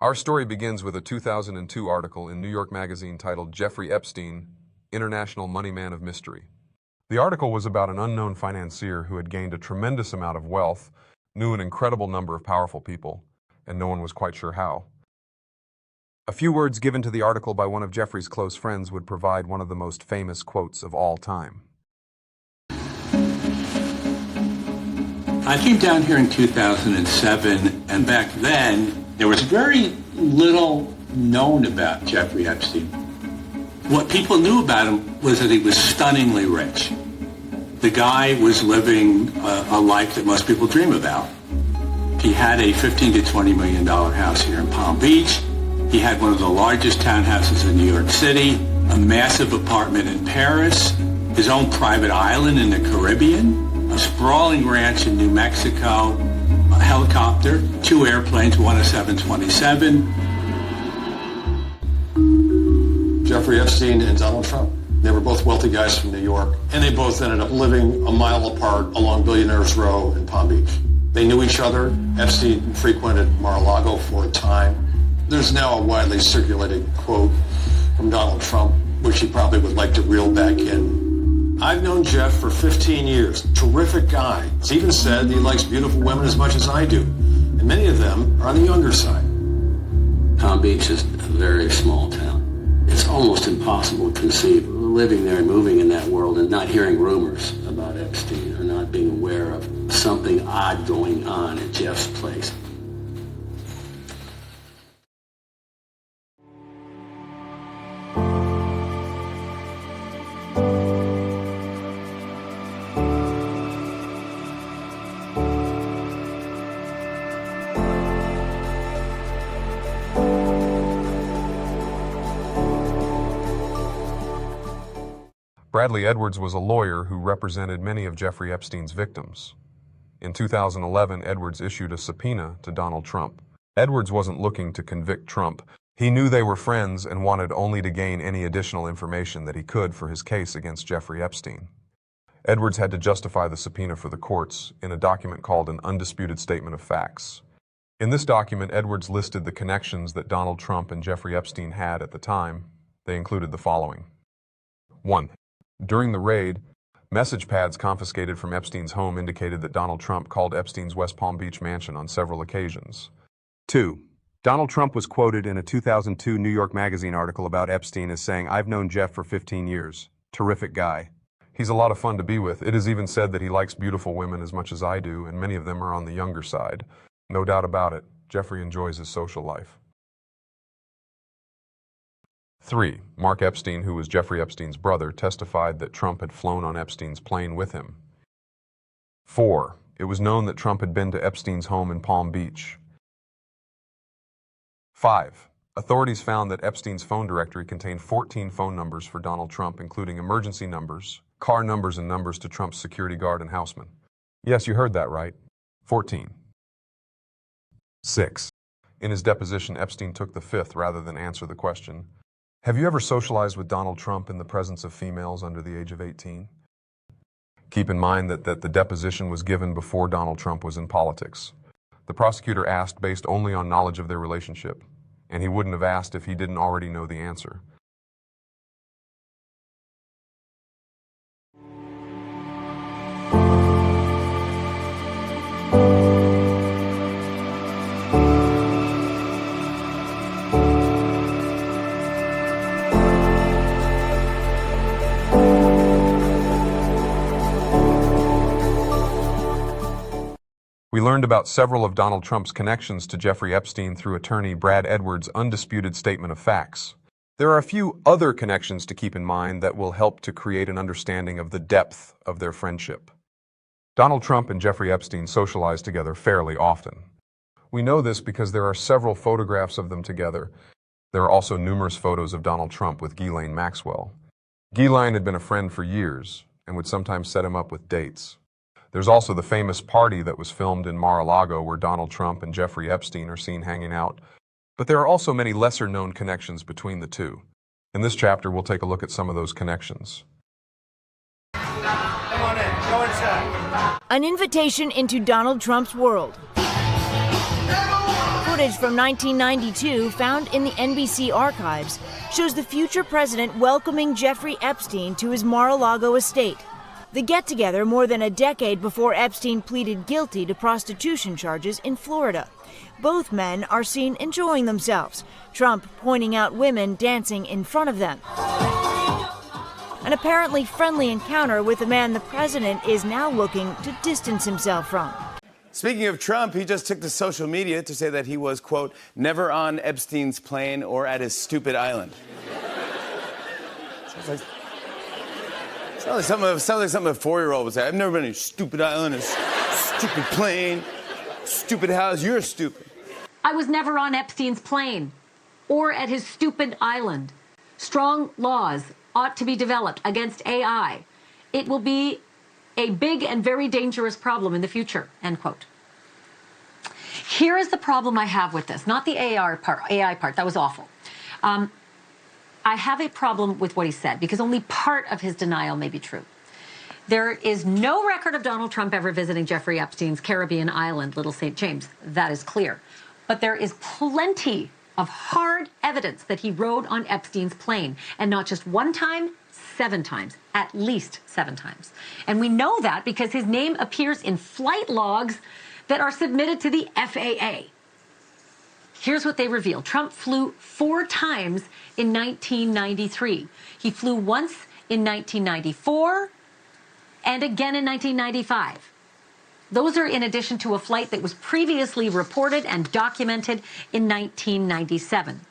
Our story begins with a 2002 article in New York Magazine titled Jeffrey Epstein, International Money Man of Mystery. The article was about an unknown financier who had gained a tremendous amount of wealth, knew an incredible number of powerful people, and no one was quite sure how. A few words given to the article by one of Jeffrey's close friends would provide one of the most famous quotes of all time. I came down here in 2007, and back then, there was very little known about Jeffrey Epstein. What people knew about him was that he was stunningly rich. The guy was living a life that most people dream about. He had a $15 to $20 million house here in Palm Beach. He had one of the largest townhouses in New York City, a massive apartment in Paris, his own private island in the Caribbean, a sprawling ranch in New Mexico, a helicopter, 2 airplanes, one a 727. Jeffrey Epstein and Donald Trump. They were both wealthy guys from New York, and they both ended up living a mile apart along Billionaires Row in Palm Beach. They knew each other. Epstein frequented Mar-a-Lago for a time. There's now a widely circulating quote from Donald Trump, which he probably would like to reel back in. I've known Jeff for 15 years. Terrific guy. He's even said that he likes beautiful women as much as I do. And many of them are on the younger side. Palm Beach is a very small town. It's almost impossible to conceive of living there and moving in that world and not hearing rumors about Epstein or not being aware of something odd going on at Jeff's place. Bradley Edwards was a lawyer who represented many of Jeffrey Epstein's victims. In 2011, Edwards issued a subpoena to Donald Trump. Edwards wasn't looking to convict Trump. He knew they were friends and wanted only to gain any additional information that he could for his case against Jeffrey Epstein. Edwards had to justify the subpoena for the courts in a document called an undisputed statement of facts. In this document, Edwards listed the connections that Donald Trump and Jeffrey Epstein had at the time. They included the following. 1. During the raid, message pads confiscated from Epstein's home indicated that Donald Trump called Epstein's West Palm Beach mansion on several occasions. 2. Donald Trump was quoted in a 2002 New York Magazine article about Epstein as saying, "I've known Jeff for 15 years. Terrific guy. He's a lot of fun to be with. It is even said that he likes beautiful women as much as I do, and many of them are on the younger side. No doubt about it, Jeffrey enjoys his social life." 3. Mark Epstein, who was Jeffrey Epstein's brother, testified that Trump had flown on Epstein's plane with him. 4. It was known that Trump had been to Epstein's home in Palm Beach. 5. Authorities found that Epstein's phone directory contained 14 phone numbers for Donald Trump, including emergency numbers, car numbers, and numbers to Trump's security guard and houseman. Yes, you heard that right. 14. 6. In his deposition, Epstein took the fifth rather than answer the question, "Have you ever socialized with Donald Trump in the presence of females under the age of 18? Keep in mind that the deposition was given before Donald Trump was in politics. The prosecutor asked based only on knowledge of their relationship, and he wouldn't have asked if he didn't already know the answer. We learned about several of Donald Trump's connections to Jeffrey Epstein through attorney Brad Edwards' undisputed statement of facts. There are a few other connections to keep in mind that will help to create an understanding of the depth of their friendship. Donald Trump and Jeffrey Epstein socialized together fairly often. We know this because there are several photographs of them together. There are also numerous photos of Donald Trump with Ghislaine Maxwell. Ghislaine had been a friend for years and would sometimes set him up with dates. There's also the famous party that was filmed in Mar-a-Lago where Donald Trump and Jeffrey Epstein are seen hanging out. But there are also many lesser-known connections between the two. In this chapter, we'll take a look at some of those connections. Come on in. Go inside. An invitation into Donald Trump's world. For Footage from 1992 found in the NBC archives shows the future president welcoming Jeffrey Epstein to his Mar-a-Lago estate. The get-together more than a decade before Epstein pleaded guilty to prostitution charges in Florida. Both men are seen enjoying themselves, Trump pointing out women dancing in front of them. An apparently friendly encounter with a man the president is now looking to distance himself from. Speaking of Trump, he just took to social media to say that he was, quote, never on Epstein's plane or at his stupid island. Sounds like something a 4-year-old would say. I've never been on a stupid island, a stupid plane, stupid house. You're stupid. I was never on Epstein's plane or at his stupid island. Strong laws ought to be developed against AI. It will be a big and very dangerous problem in the future, end quote. Here is the problem I have with this, not the AI part, that was awful. I have a problem with what he said because only part of his denial may be true. There is no record of Donald Trump ever visiting Jeffrey Epstein's Caribbean island, Little St. James. That is clear. But there is plenty of hard evidence that he rode on Epstein's plane, and not just one time, 7 times, at least 7 times. And we know that because his name appears in flight logs that are submitted to the FAA. Here's what they reveal. Trump flew 4 times in 1993. He flew once in 1994 and again in 1995. Those are in addition to a flight that was previously reported and documented in 1997.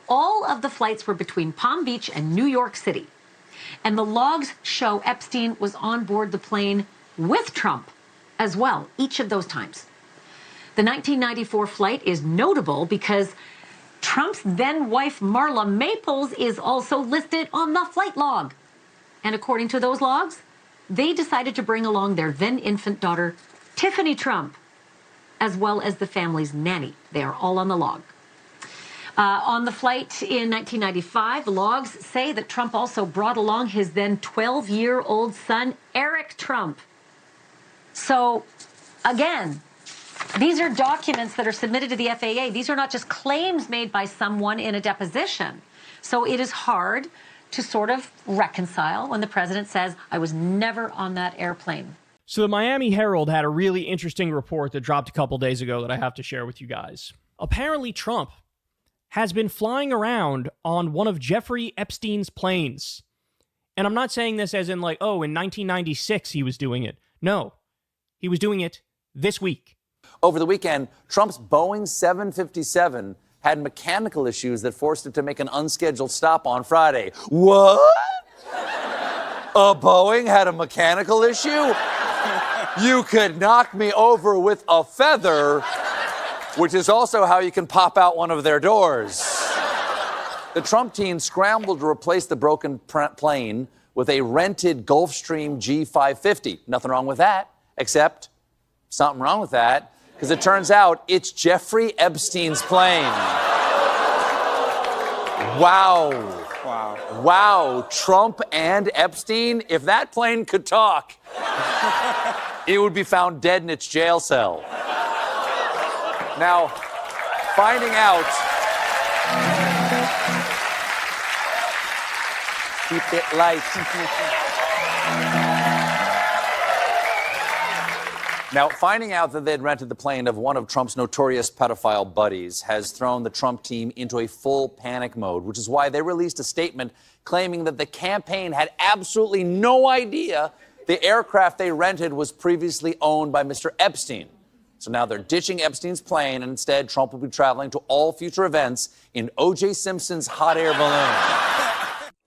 All of the flights were between Palm Beach and New York City. And the logs show Epstein was on board the plane with Trump as well, each of those times. The 1994 flight is notable because Trump's then-wife Marla Maples is also listed on the flight log. And according to those logs, they decided to bring along their then-infant daughter, Tiffany Trump, as well as the family's nanny. They are all on the log. On the flight in 1995, the logs say that Trump also brought along his then 12-year-old son, Eric Trump. So, again, these are documents that are submitted to the FAA. These are not just claims made by someone in a deposition. So it is hard to sort of reconcile when the president says, I was never on that airplane. So the Miami Herald had a really interesting report that dropped a couple days ago that I have to share with you guys. Apparently Trump has been flying around on one of Jeffrey Epstein's planes. And I'm not saying this as in like, oh, in 1996 he was doing it. No, he was doing it this week. Over the weekend, Trump's Boeing 757 had mechanical issues that forced it to make an unscheduled stop on Friday. What? A Boeing had a mechanical issue? You could knock me over with a feather, which is also how you can pop out one of their doors. The Trump team scrambled to replace the broken plane with a rented Gulfstream G550. Nothing wrong with that, except something wrong with that, because it turns out it's Jeffrey Epstein's plane. Wow. Wow. Trump and Epstein, if that plane could talk, it would be found dead in its jail cell. Now, finding out... Keep it light. Now, finding out that they'd rented the plane of one of Trump's notorious pedophile buddies has thrown the Trump team into a full panic mode, which is why they released a statement claiming that the campaign had absolutely no idea the aircraft they rented was previously owned by Mr. Epstein. So now they're ditching Epstein's plane, and instead Trump will be traveling to all future events in O.J. Simpson's hot air balloon.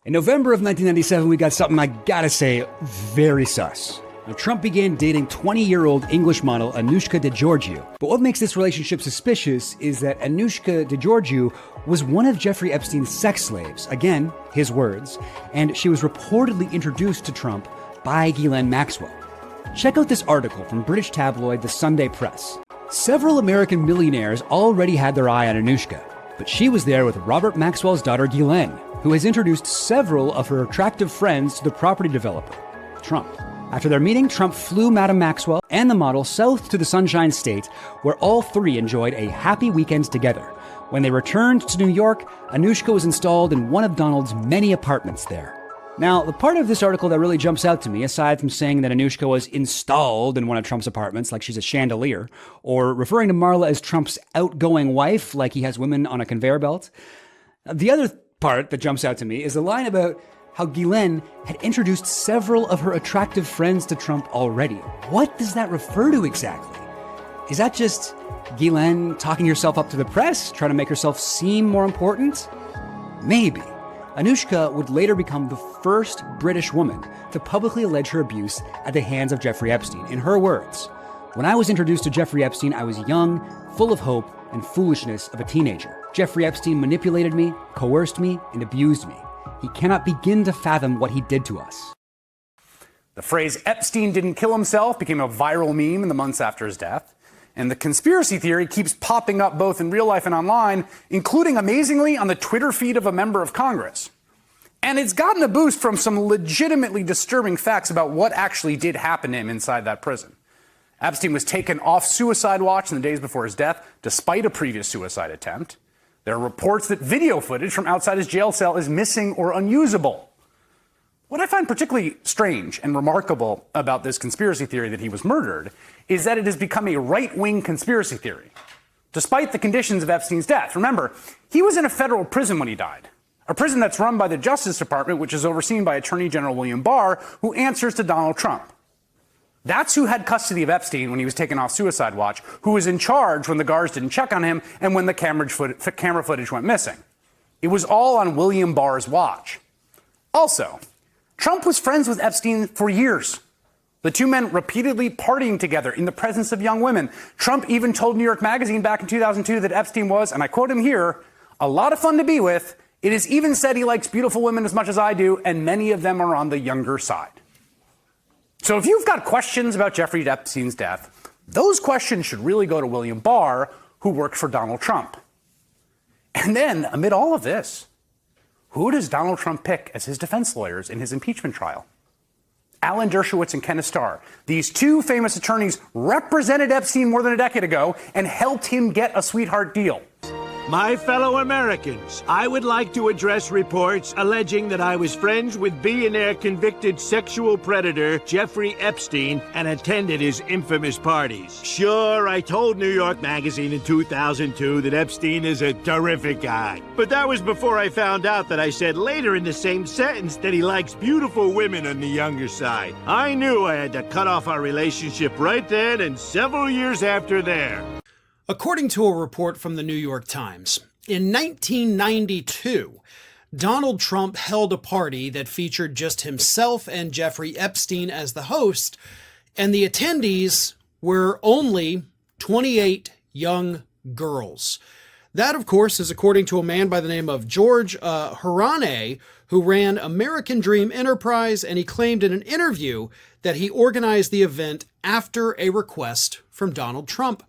In November of 1997, we got something I gotta say very sus. Now, Trump began dating 20-year-old English model Anushka DeGiorgio. But what makes this relationship suspicious is that Anushka DeGiorgio was one of Jeffrey Epstein's sex slaves, again, his words, and she was reportedly introduced to Trump by Ghislaine Maxwell. Check out this article from British tabloid The Sunday Press. Several American millionaires already had their eye on Anushka, but she was there with Robert Maxwell's daughter Ghislaine, who has introduced several of her attractive friends to the property developer, Trump. After their meeting, Trump flew Madam Maxwell and the model south to the Sunshine State, where all three enjoyed a happy weekend together. When they returned to New York, Anushka was installed in one of Donald's many apartments there. Now, the part of this article that really jumps out to me, aside from saying that Anushka was installed in one of Trump's apartments like she's a chandelier, or referring to Marla as Trump's outgoing wife like he has women on a conveyor belt, the other part that jumps out to me is the line about how Ghislaine had introduced several of her attractive friends to Trump already. What does that refer to exactly? Is that just Ghislaine talking herself up to the press, trying to make herself seem more important? Maybe. Anushka would later become the first British woman to publicly allege her abuse at the hands of Jeffrey Epstein. In her words, "When I was introduced to Jeffrey Epstein, I was young, full of hope and foolishness of a teenager. Jeffrey Epstein manipulated me, coerced me, and abused me. He cannot begin to fathom what he did to us." The phrase Epstein didn't kill himself became a viral meme in the months after his death. And the conspiracy theory keeps popping up both in real life and online, including, amazingly, on the Twitter feed of a member of Congress. And it's gotten a boost from some legitimately disturbing facts about what actually did happen to him inside that prison. Epstein was taken off suicide watch in the days before his death, despite a previous suicide attempt. There are reports that video footage from outside his jail cell is missing or unusable. What I find particularly strange and remarkable about this conspiracy theory that he was murdered is that it has become a right-wing conspiracy theory, despite the conditions of Epstein's death. Remember, he was in a federal prison when he died, a prison that's run by the Justice Department, which is overseen by Attorney General William Barr, who answers to Donald Trump. That's who had custody of Epstein when he was taken off suicide watch, who was in charge when the guards didn't check on him and when the camera footage went missing. It was all on William Barr's watch. Also, Trump was friends with Epstein for years. The two men repeatedly partying together in the presence of young women. Trump even told New York Magazine back in 2002 that Epstein was, and I quote him here, "a lot of fun to be with. It is even said he likes beautiful women as much as I do, and many of them are on the younger side." So if you've got questions about Jeffrey Epstein's death, those questions should really go to William Barr, who worked for Donald Trump. And then, amid all of this, who does Donald Trump pick as his defense lawyers in his impeachment trial? Alan Dershowitz and Kenneth Starr. These two famous attorneys represented Epstein more than a decade ago and helped him get a sweetheart deal. My fellow Americans, I would like to address reports alleging that I was friends with billionaire convicted sexual predator Jeffrey Epstein and attended his infamous parties. Sure, I told New York Magazine in 2002 that Epstein is a terrific guy. But that was before I found out that I said later in the same sentence that he likes beautiful women on the younger side. I knew I had to cut off our relationship right then and several years after there. According to a report from the New York Times, in 1992, Donald Trump held a party that featured just himself and Jeffrey Epstein as the host, and the attendees were only 28 young girls. That, of course, is according to a man by the name of George Harane, who ran American Dream Enterprise, and he claimed in an interview that he organized the event after a request from Donald Trump.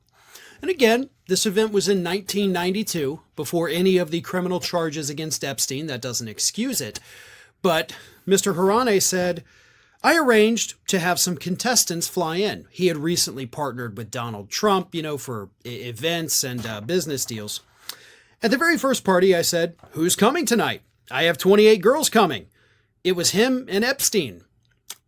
And again, this event was in 1992, before any of the criminal charges against Epstein. That doesn't excuse it. But Mr. Harane said, "I arranged to have some contestants fly in. He had recently partnered with Donald Trump, for events and business deals. At the very first party, I said, 'Who's coming tonight? I have 28 girls coming.' It was him and Epstein.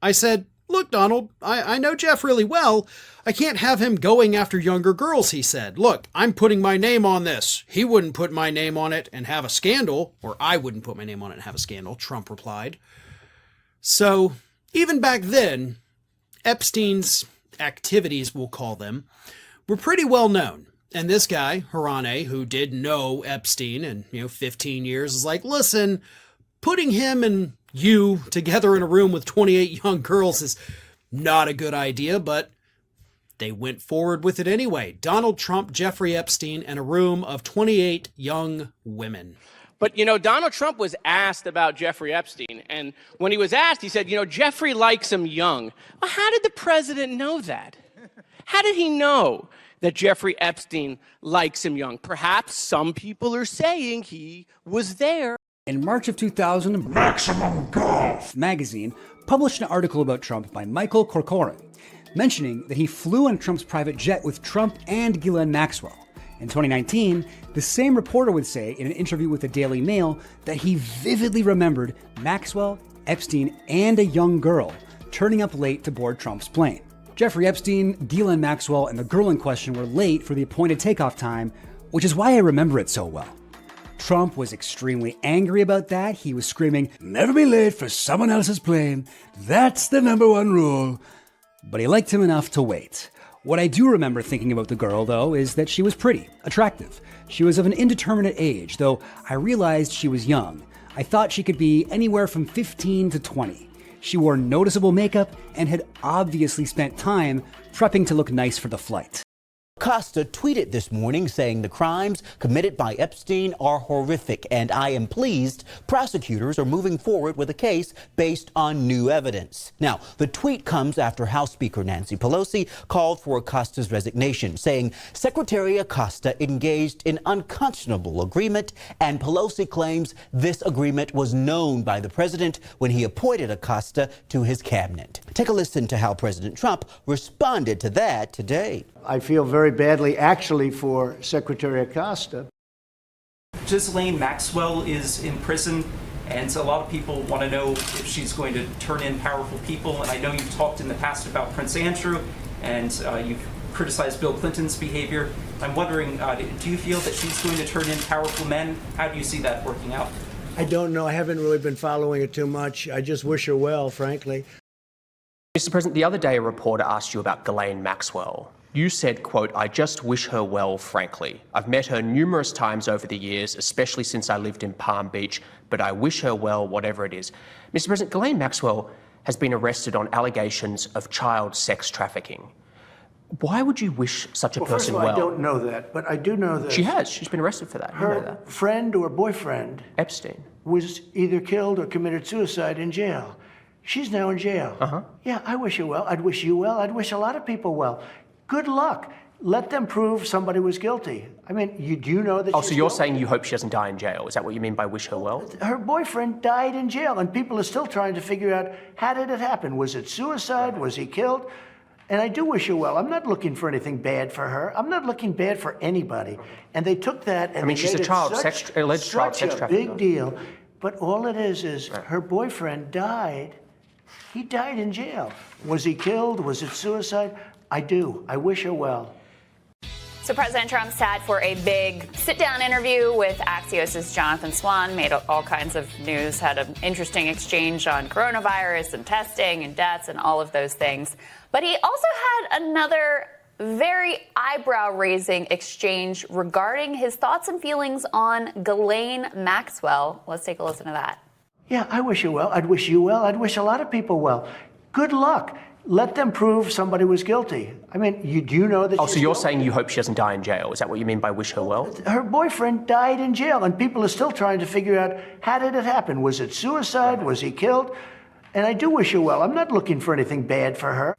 I said, 'Look, Donald, I know Jeff really well. I can't have him going after younger girls,' he said. 'Look, I'm putting my name on this. He wouldn't put my name on it and have a scandal, or I wouldn't put my name on it and have a scandal,' Trump replied. So even back then, Epstein's activities, we'll call them, were pretty well known. And this guy, Harane, who did know Epstein in 15 years, is like, listen, putting him and you together in a room with 28 young girls is not a good idea, but they went forward with it anyway. Donald Trump, Jeffrey Epstein, and a room of 28 young women. But, Donald Trump was asked about Jeffrey Epstein. And when he was asked, he said, Jeffrey likes him young. Well, how did the president know that? How did he know that Jeffrey Epstein likes him young? Perhaps some people are saying he was there In March of 2000, Maximum Golf magazine published an article about Trump by Michael Corcoran, mentioning that he flew on Trump's private jet with Trump and Ghislaine Maxwell. In 2019, the same reporter would say in an interview with the Daily Mail that he vividly remembered Maxwell, Epstein, and a young girl turning up late to board Trump's plane. Jeffrey Epstein, Ghislaine Maxwell, and the girl in question were late for the appointed takeoff time, which is why I remember it so well. Trump was extremely angry about that. He was screaming, "Never be late for someone else's plane. That's the #1 rule." But he liked him enough to wait. What I do remember thinking about the girl, though, is that she was pretty, attractive. She was of an indeterminate age, though I realized she was young. I thought she could be anywhere from 15 to 20. She wore noticeable makeup and had obviously spent time prepping to look nice for the flight. Acosta tweeted this morning saying the crimes committed by Epstein are horrific, and I am pleased prosecutors are moving forward with a case based on new evidence. Now, the tweet comes after House Speaker Nancy Pelosi called for Acosta's resignation, saying Secretary Acosta engaged in unconscionable agreement, and Pelosi claims this agreement was known by the president when he appointed Acosta to his cabinet. Take a listen to how President Trump responded to that today. I feel very badly, actually, for Secretary Acosta. Ghislaine Maxwell is in prison, and a lot of people want to know if she's going to turn in powerful people. And I know you've talked in the past about Prince Andrew, and you've criticized Bill Clinton's behavior. I'm wondering, do you feel that she's going to turn in powerful men? How do you see that working out? I don't know. I haven't really been following it too much. I just wish her well, frankly. Mr. President, the other day a reporter asked you about Ghislaine Maxwell. You said, quote, "I just wish her well, frankly. I've met her numerous times over the years, especially since I lived in Palm Beach, but I wish her well, whatever it is." Mr. President, Ghislaine Maxwell has been arrested on allegations of child sex trafficking. Why would you wish such a person well? I don't know that, but I do know that. She has. She's been arrested for that. You know Her that. friend or boyfriend, Epstein, was either killed or committed suicide in jail. She's now in jail. Yeah, I wish her well. I'd wish you well. I'd wish a lot of people well. Good luck. Let them prove somebody was guilty. I mean, you do know that. Oh, so you're saying you hope she doesn't die in jail? Is that what you mean by wish her well? Her boyfriend died in jail, and people are still trying to figure out, how did it happen? Was it suicide? Was he killed? And I do wish her well. I'm not looking for anything bad for her. I'm not looking bad for anybody. And they took that and I mean, she's a child sex, alleged child sex trafficker. Big deal. But all it is her boyfriend died. He died in jail. Was he killed? Was it suicide? I do. I wish her well. So President Trump sat for a big sit-down interview with Axios' Jonathan Swan, made all kinds of news, had an interesting exchange on coronavirus and testing and deaths and all of those things. But he also had another very eyebrow-raising exchange regarding his thoughts and feelings on Ghislaine Maxwell. Let's take a listen to that. Yeah, I wish you well. I'd wish you well. I'd wish a lot of people well. Good luck. Let them prove somebody was guilty. I mean, you do know that. Oh, so you're saying you hope she doesn't die in jail? Is that what you mean by wish her well? Her boyfriend died in jail, and people are still trying to figure out, how did it happen? Was it suicide? Was he killed? And I do wish her well. I'm not looking for anything bad for her.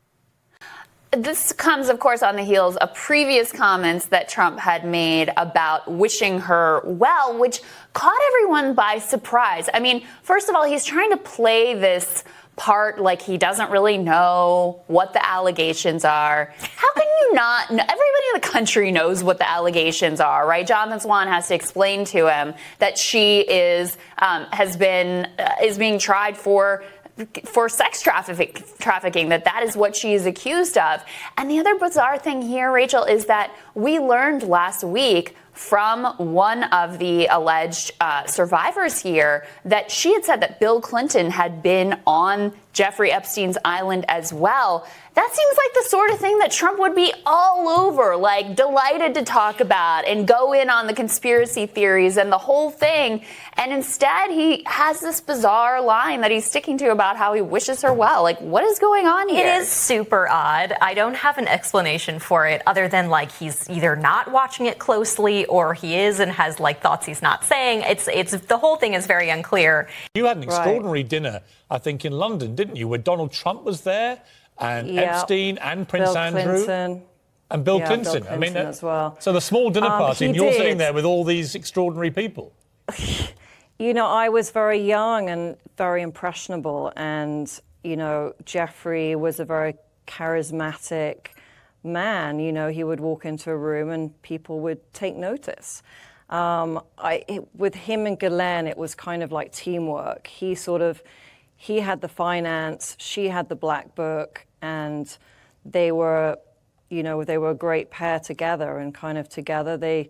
This comes, of course, on the heels of previous comments that Trump had made about wishing her well, which caught everyone by surprise. I mean, first of all, he's trying to play this part like he doesn't really know what the allegations are. How can you not know? Everybody in the country knows what the allegations are, right? Jonathan Swan has to explain to him that she is being tried for sex trafficking, that is what she is accused of. And the other bizarre thing here, Rachel, is that we learned last week from one of the alleged survivors here that she had said that Bill Clinton had been on Jeffrey Epstein's island as well. That seems like the sort of thing that Trump would be all over, like delighted to talk about and go in on the conspiracy theories and the whole thing. And instead, he has this bizarre line that he's sticking to about how he wishes her well. Like, what is going on here? It is super odd. I don't have an explanation for it other than like he's either not watching it closely or he is and has like thoughts he's not saying. It's the whole thing is very unclear. You had an extraordinary dinner, I think, in London, didn't you, where Donald Trump was there and Epstein and Prince Bill Andrew. Clinton. And Bill Yeah, Clinton. Bill Clinton as well. So the small dinner party, and you're did. sitting there with all these extraordinary people. You know, I was very young and very impressionable, and, you know, Jeffrey was a very charismatic man. You know, he would walk into a room and people would take notice. With him and Ghislaine, it was kind of like teamwork. He had the finance, she had the black book, and they were, you know, they were a great pair together, and kind of together they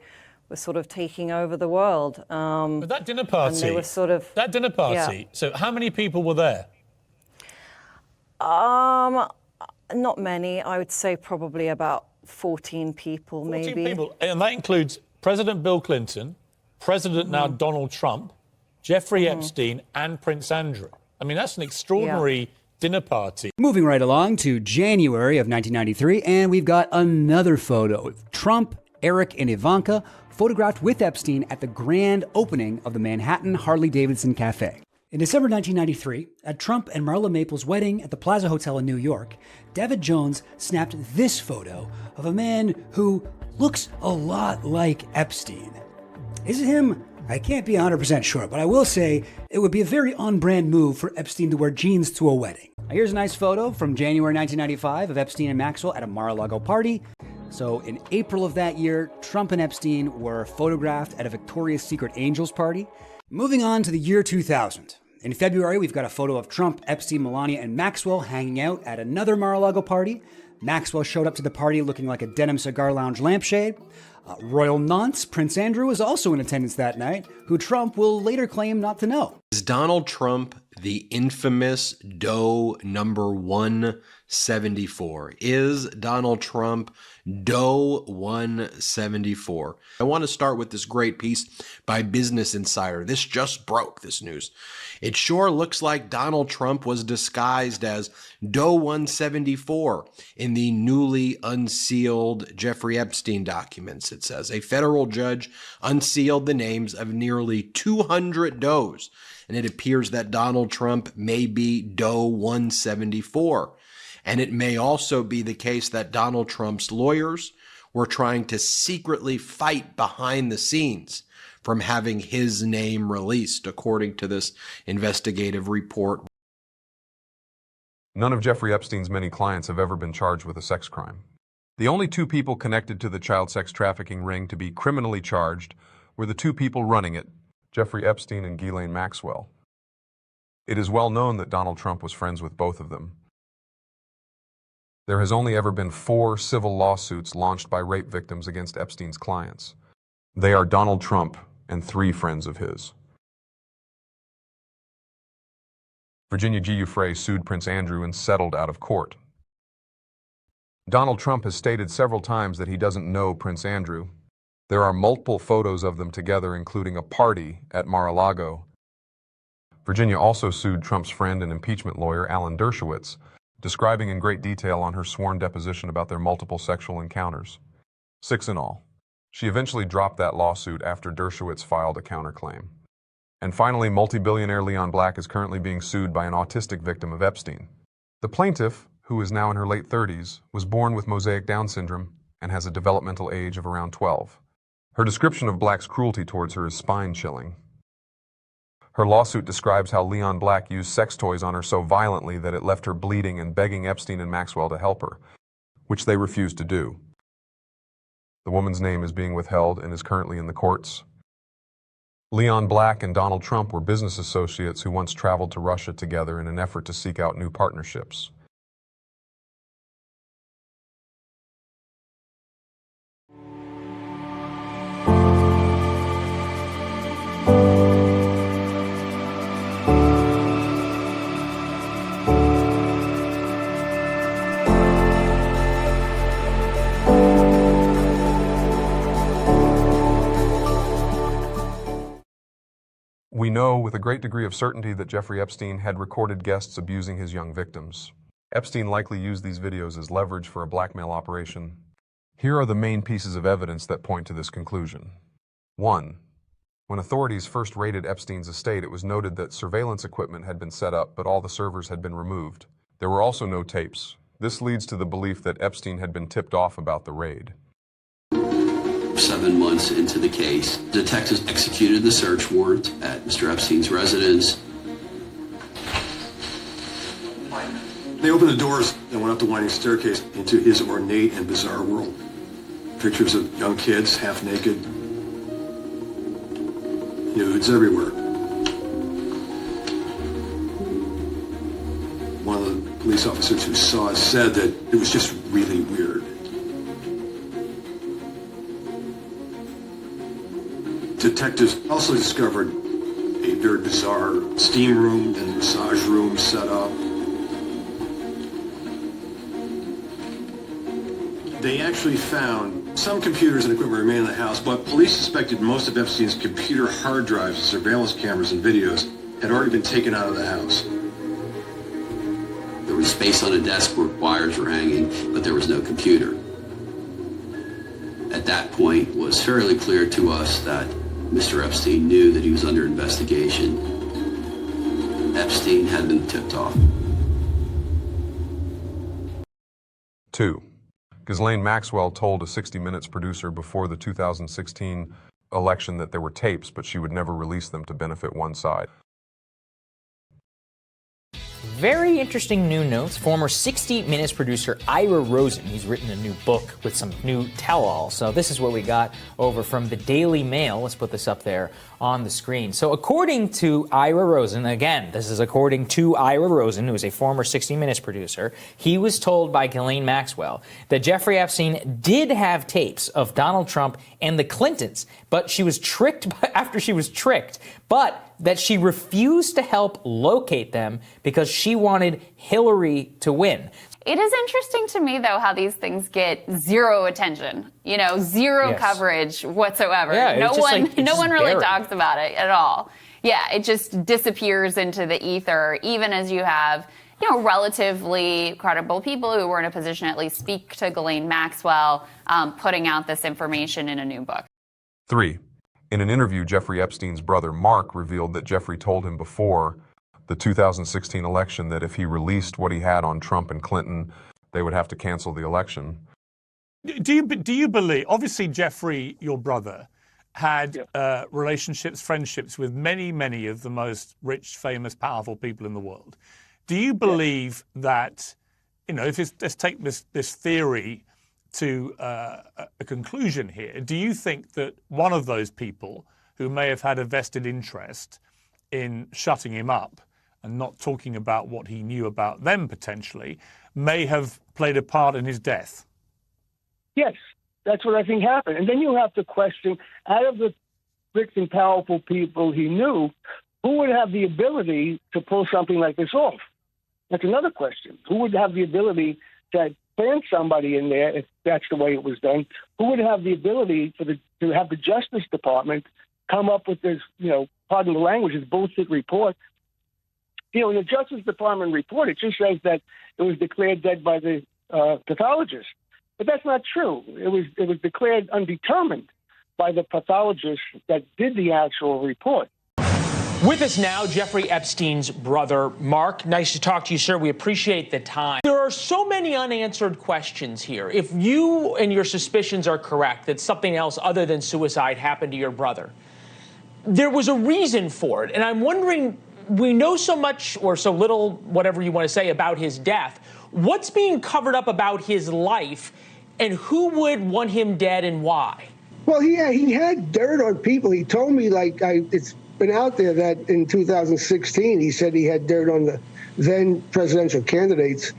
were sort of taking over the world. But that dinner party, and they were sort of, that dinner party, yeah. so how many people were there? Not many. I would say probably about 14 people, 14 maybe. people, and that includes President Bill Clinton, President now Donald Trump, Jeffrey Epstein, and Prince Andrew. I mean, that's an extraordinary dinner party. Moving right along to January of 1993, and we've got another photo of Trump, Eric, and Ivanka photographed with Epstein at the grand opening of the Manhattan Harley-Davidson Cafe. In December 1993, at Trump and Marla Maples' wedding at the Plaza Hotel in New York, David Jones snapped this photo of a man who looks a lot like Epstein. Is it him? I can't be 100% sure, but I will say it would be a very on-brand move for Epstein to wear jeans to a wedding. Now, here's a nice photo from January 1995 of Epstein and Maxwell at a Mar-a-Lago party. So in April of that year, Trump and Epstein were photographed at a Victoria's Secret Angels party. Moving on to the year 2000. In February, we've got a photo of Trump, Epstein, Melania, and Maxwell hanging out at another Mar-a-Lago party. Maxwell showed up to the party looking like a denim cigar lounge lampshade. Royal nonce Prince Andrew was also in attendance that night, who Trump will later claim not to know. Is Donald Trump the infamous Doe number 174? Is Donald Trump Doe 174? I want to start with this great piece by Business Insider. This just broke, this news. It sure looks like Donald Trump was disguised as Doe 174 in the newly unsealed Jeffrey Epstein documents, it says. A federal judge unsealed the names of nearly 200 Does, and it appears that Donald Trump may be Doe 174. And it may also be the case that Donald Trump's lawyers were trying to secretly fight behind the scenes from having his name released, according to this investigative report. None of Jeffrey Epstein's many clients have ever been charged with a sex crime. The only two people connected to the child sex trafficking ring to be criminally charged were the two people running it, Jeffrey Epstein and Ghislaine Maxwell. It is well known that Donald Trump was friends with both of them. There has only ever been 4 civil lawsuits launched by rape victims against Epstein's clients. They are Donald Trump and 3 friends of his. Virginia Giuffre sued Prince Andrew and settled out of court. Donald Trump has stated several times that he doesn't know Prince Andrew. There are multiple photos of them together, including a party at Mar-a-Lago. Virginia also sued Trump's friend and impeachment lawyer Alan Dershowitz, describing in great detail on her sworn deposition about their multiple sexual encounters. 6 in all. She eventually dropped that lawsuit after Dershowitz filed a counterclaim. And finally, multi-billionaire Leon Black is currently being sued by an autistic victim of Epstein. The plaintiff, who is now in her late 30s, was born with mosaic Down syndrome and has a developmental age of around 12. Her description of Black's cruelty towards her is spine-chilling. Her lawsuit describes how Leon Black used sex toys on her so violently that it left her bleeding and begging Epstein and Maxwell to help her, which they refused to do. The woman's name is being withheld and is currently in the courts. Leon Black and Donald Trump were business associates who once traveled to Russia together in an effort to seek out new partnerships. We know with a great degree of certainty that Jeffrey Epstein had recorded guests abusing his young victims. Epstein likely used these videos as leverage for a blackmail operation. Here are the main pieces of evidence that point to this conclusion. 1. When authorities first raided Epstein's estate, it was noted that surveillance equipment had been set up, but all the servers had been removed. There were also no tapes. This leads to the belief that Epstein had been tipped off about the raid. 7 months into the case, detectives executed the search warrant at Mr. Epstein's residence. They opened the doors and went up the winding staircase into his ornate and bizarre world. Pictures of young kids, half naked, nudes everywhere. One of the police officers who saw it said that it was just really weird. Detectives also discovered a very bizarre steam room and massage room set up. They actually found some computers and equipment remain in the house, but police suspected most of Epstein's computer hard drives, surveillance cameras, and videos had already been taken out of the house. There was space on a desk where wires were hanging, but there was no computer. At that point, it was fairly clear to us that Mr. Epstein knew that he was under investigation. Epstein had been tipped off. 2. Ghislaine Maxwell told a 60 Minutes producer before the 2016 election that there were tapes, but she would never release them to benefit one side. Very interesting new notes. Former 60 Minutes producer Ira Rosen, he's written a new book with some new tell-all. So this is what we got over from the Daily Mail. Let's put this up there on the screen. So according to Ira Rosen, again, this is according to Ira Rosen, who is a former 60 Minutes producer, he was told by Ghislaine Maxwell that Jeffrey Epstein did have tapes of Donald Trump and the Clintons, but she was tricked after she was tricked, but that she refused to help locate them because she wanted Hillary to win. It is interesting to me, though, how these things get zero attention, zero coverage whatsoever. Yeah, no one really buried. talks about it at all. Yeah, it just disappears into the ether, even as you have, relatively credible people who were in a position to at least speak to Ghislaine Maxwell, putting out this information in a new book. 3. In an interview, Jeffrey Epstein's brother Mark revealed that Jeffrey told him before the 2016 election that if he released what he had on Trump and Clinton, they would have to cancel the election. Do you believe, obviously Jeffrey, your brother, had relationships, friendships with many, many of the most rich, famous, powerful people in the world. Do you believe that, let's take this theory to a conclusion here. Do you think that one of those people who may have had a vested interest in shutting him up and not talking about what he knew about them potentially may have played a part in his death? Yes, that's what I think happened. And then you have to question, out of the rich and powerful people he knew, who would have the ability to pull something like this off? That's another question. Who would have the ability to plant somebody in there, if that's the way it was done? Who would have the ability to have the Justice Department come up with this, pardon the language, this bullshit report? In the Justice Department report, it just says that it was declared dead by the pathologist. But that's not true. It was declared undetermined by the pathologist that did the actual report. With us now, Jeffrey Epstein's brother, Mark. Nice to talk to you, sir. We appreciate the time. There are so many unanswered questions here. If you and your suspicions are correct that something else other than suicide happened to your brother, there was a reason for it. And I'm wondering, we know so much or so little, whatever you want to say, about his death. What's being covered up about his life, and who would want him dead and why? Well, he had dirt on people. He told me, it's been out there that in 2016, he said he had dirt on the then presidential candidates.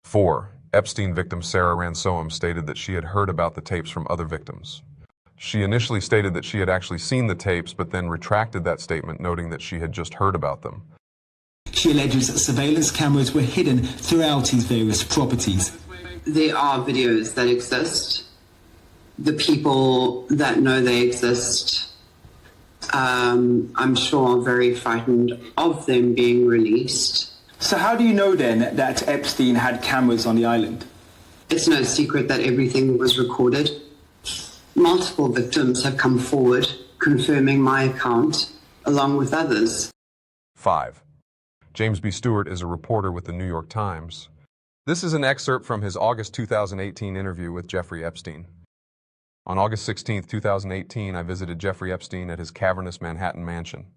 4. Epstein victim Sarah Ransoam stated that she had heard about the tapes from other victims. She initially stated that she had actually seen the tapes, but then retracted that statement, noting that she had just heard about them. She alleges that surveillance cameras were hidden throughout his various properties. There are videos that exist. The people that know they exist, I'm sure, are very frightened of them being released. So how do you know then that Epstein had cameras on the island? It's no secret that everything was recorded. Multiple victims have come forward confirming my account, along with others. 5. James B. Stewart is a reporter with the New York Times. This is an excerpt from his August 2018 interview with Jeffrey Epstein. On August 16, 2018, I visited Jeffrey Epstein at his cavernous Manhattan mansion.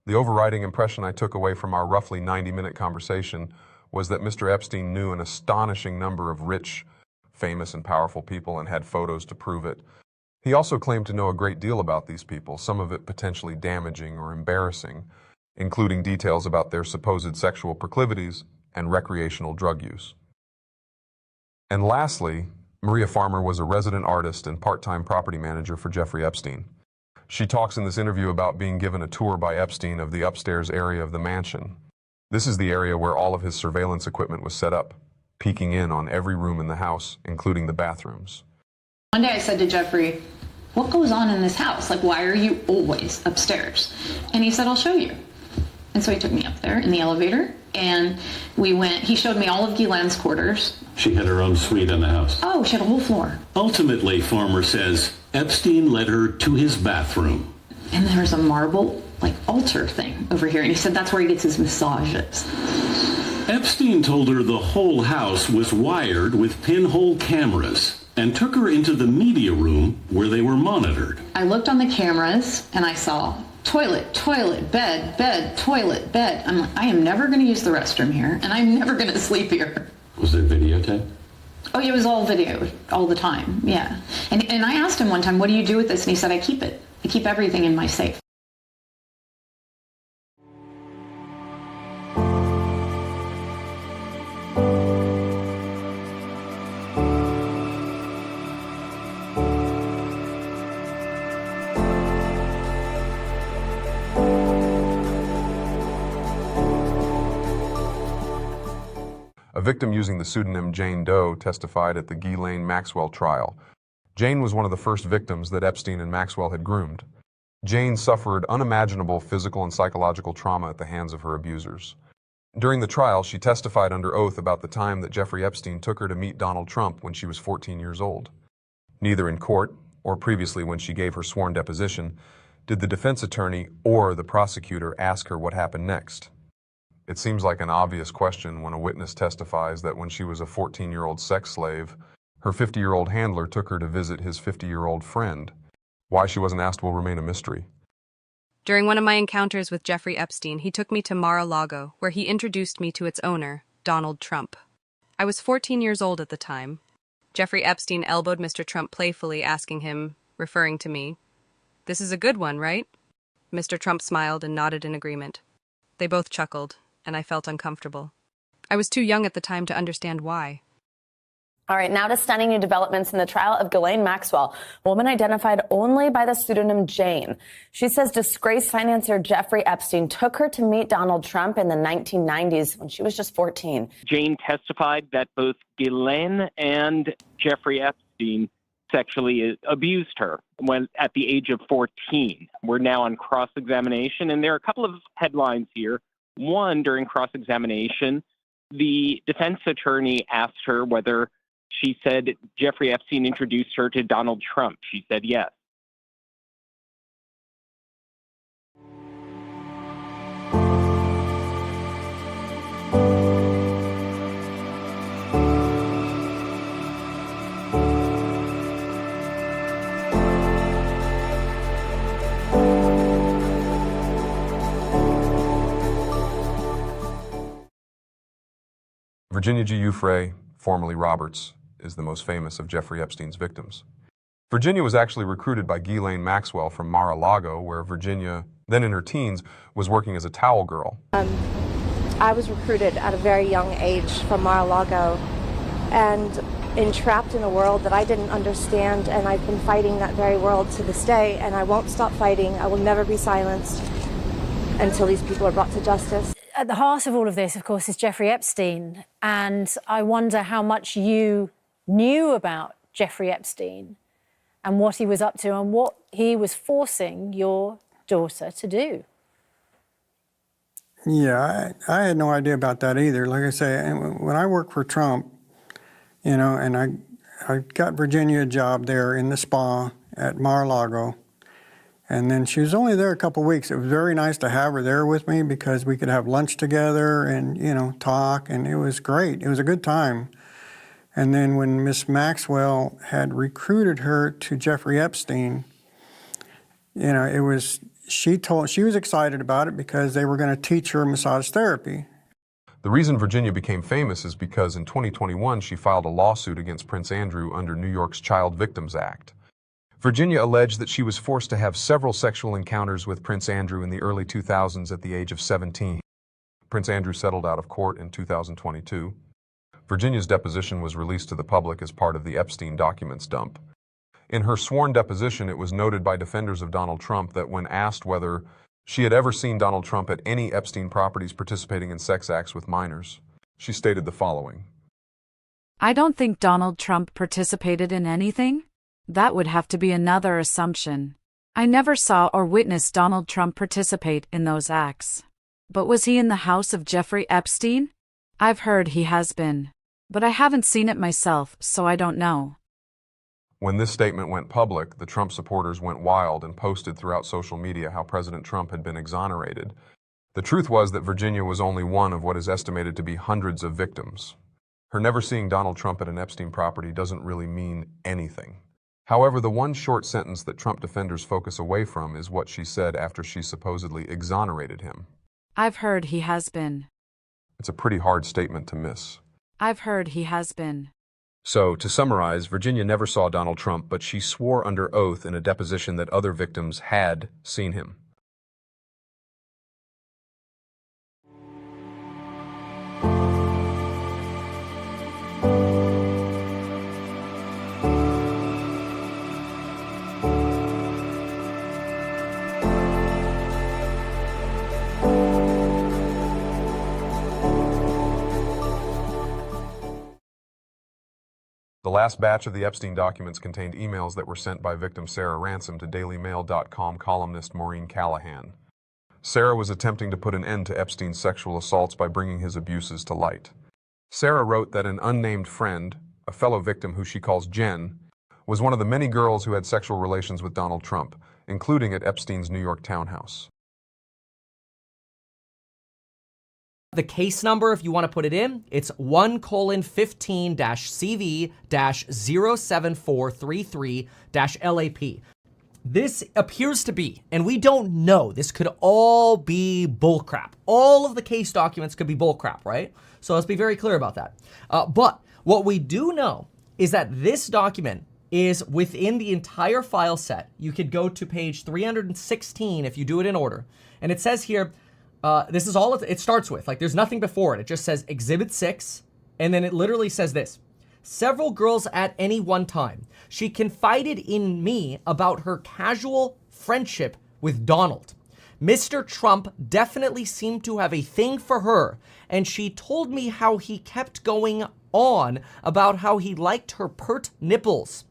The overriding impression I took away from our roughly 90-minute conversation was that Mr. Epstein knew an astonishing number of rich, famous, and powerful people and had photos to prove it. He also claimed to know a great deal about these people, some of it potentially damaging or embarrassing, including details about their supposed sexual proclivities and recreational drug use. And lastly, Maria Farmer was a resident artist and part-time property manager for Jeffrey Epstein. She talks in this interview about being given a tour by Epstein of the upstairs area of the mansion. This is the area where all of his surveillance equipment was set up, peeking in on every room in the house, including the bathrooms. One day I said to Jeffrey, "What goes on in this house? Like, why are you always upstairs?" And he said, "I'll show you." And so he took me up there in the elevator, and we went, he showed me all of Ghislaine's quarters. She had her own suite in the house. Oh, she had a whole floor. Ultimately, Farmer says, Epstein led her to his bathroom. And there was a marble, like, altar thing over here, and he said that's where he gets his massages. Epstein told her the whole house was wired with pinhole cameras and took her into the media room where they were monitored. I looked on the cameras, and I saw toilet, toilet, bed, bed, toilet, bed. I'm like, I am never going to use the restroom here, and I'm never going to sleep here. Was there videotape? Oh, yeah, it was all video, all the time, yeah. And I asked him one time, what do you do with this? And he said, I keep it. I keep everything in my safe. A victim using the pseudonym Jane Doe testified at the Ghislaine Maxwell trial. Jane was one of the first victims that Epstein and Maxwell had groomed. Jane suffered unimaginable physical and psychological trauma at the hands of her abusers. During the trial, she testified under oath about the time that Jeffrey Epstein took her to meet Donald Trump when she was 14 years old. Neither in court, or previously when she gave her sworn deposition, did the defense attorney or the prosecutor ask her what happened next. It seems like an obvious question when a witness testifies that when she was a 14-year-old sex slave, her 50-year-old handler took her to visit his 50-year-old friend. Why she wasn't asked will remain a mystery. During one of my encounters with Jeffrey Epstein, he took me to Mar-a-Lago, where he introduced me to its owner, Donald Trump. I was 14 years old at the time. Jeffrey Epstein elbowed Mr. Trump playfully, asking him, referring to me, "This is a good one, right?" Mr. Trump smiled and nodded in agreement. They both chuckled, and I felt uncomfortable. I was too young at the time to understand why. All right, now to stunning new developments in the trial of Ghislaine Maxwell, a woman identified only by the pseudonym Jane. She says disgraced financier Jeffrey Epstein took her to meet Donald Trump in the 1990s when she was just 14. Jane testified that both Ghislaine and Jeffrey Epstein sexually abused her when at the age of 14. We're now on cross-examination, and there are a couple of headlines here. One, during cross-examination, the defense attorney asked her whether she said Jeffrey Epstein introduced her to Donald Trump. She said yes. Virginia G. Giuffre, formerly Roberts, is the most famous of Jeffrey Epstein's victims. Virginia was actually recruited by Ghislaine Maxwell from Mar-a-Lago, where Virginia, then in her teens, was working as a towel girl. I was recruited at a very young age from Mar-a-Lago and entrapped in a world that I didn't understand, and I've been fighting that very world to this day, and I won't stop fighting. I will never be silenced until these people are brought to justice. At the heart of all of this, of course, is Jeffrey Epstein, and I wonder how much you knew about Jeffrey Epstein and what he was up to and what he was forcing your daughter to do. Yeah, I had no idea about that either. Like I say, when I worked for Trump, you know, and I got Virginia a job there in the spa at Mar-a-Lago, and then she was only there a couple of weeks. It was very nice to have her there with me because we could have lunch together and, you know, talk, and it was great. It was a good time. And then when Miss Maxwell had recruited her to Jeffrey Epstein, you know, she was excited about it because they were going to teach her massage therapy. The reason Virginia became famous is because in 2021 she filed a lawsuit against Prince Andrew under New York's Child Victims Act. Virginia alleged that she was forced to have several sexual encounters with Prince Andrew in the early 2000s at the age of 17. Prince Andrew settled out of court in 2022. Virginia's deposition was released to the public as part of the Epstein documents dump. In her sworn deposition, it was noted by defenders of Donald Trump that when asked whether she had ever seen Donald Trump at any Epstein properties participating in sex acts with minors, she stated the following. I don't think Donald Trump participated in anything. That would have to be another assumption. I never saw or witnessed Donald Trump participate in those acts. But was he in the house of Jeffrey Epstein? I've heard he has been. But I haven't seen it myself, so I don't know. When this statement went public, the Trump supporters went wild and posted throughout social media how President Trump had been exonerated. The truth was that Virginia was only one of what is estimated to be hundreds of victims. Her never seeing Donald Trump at an Epstein property doesn't really mean anything. However, the one short sentence that Trump defenders focus away from is what she said after she supposedly exonerated him. I've heard he has been. It's a pretty hard statement to miss. I've heard he has been. So, to summarize, Virginia never saw Donald Trump, but she swore under oath in a deposition that other victims had seen him. The last batch of the Epstein documents contained emails that were sent by victim Sarah Ransom to DailyMail.com columnist Maureen Callahan. Sarah was attempting to put an end to Epstein's sexual assaults by bringing his abuses to light. Sarah wrote that an unnamed friend, a fellow victim who she calls Jen, was one of the many girls who had sexual relations with Donald Trump, including at Epstein's New York townhouse. The case number, if you want to put it in, it's 1:15-CV-07433-LAP. This appears to be, and we don't know, this could all be bullcrap. All of the case documents could be bullcrap, right? So let's be very clear about that. But what we do know is that this document is within the entire file set. You could go to page 316 if you do it in order. And it says here, this is all it starts with. Like, there's nothing before it. It just says Exhibit 6, and then it literally says this. Several girls at any one time. She confided in me about her casual friendship with Donald. Mr. Trump definitely seemed to have a thing for her, and she told me how he kept going on about how he liked her pert nipples.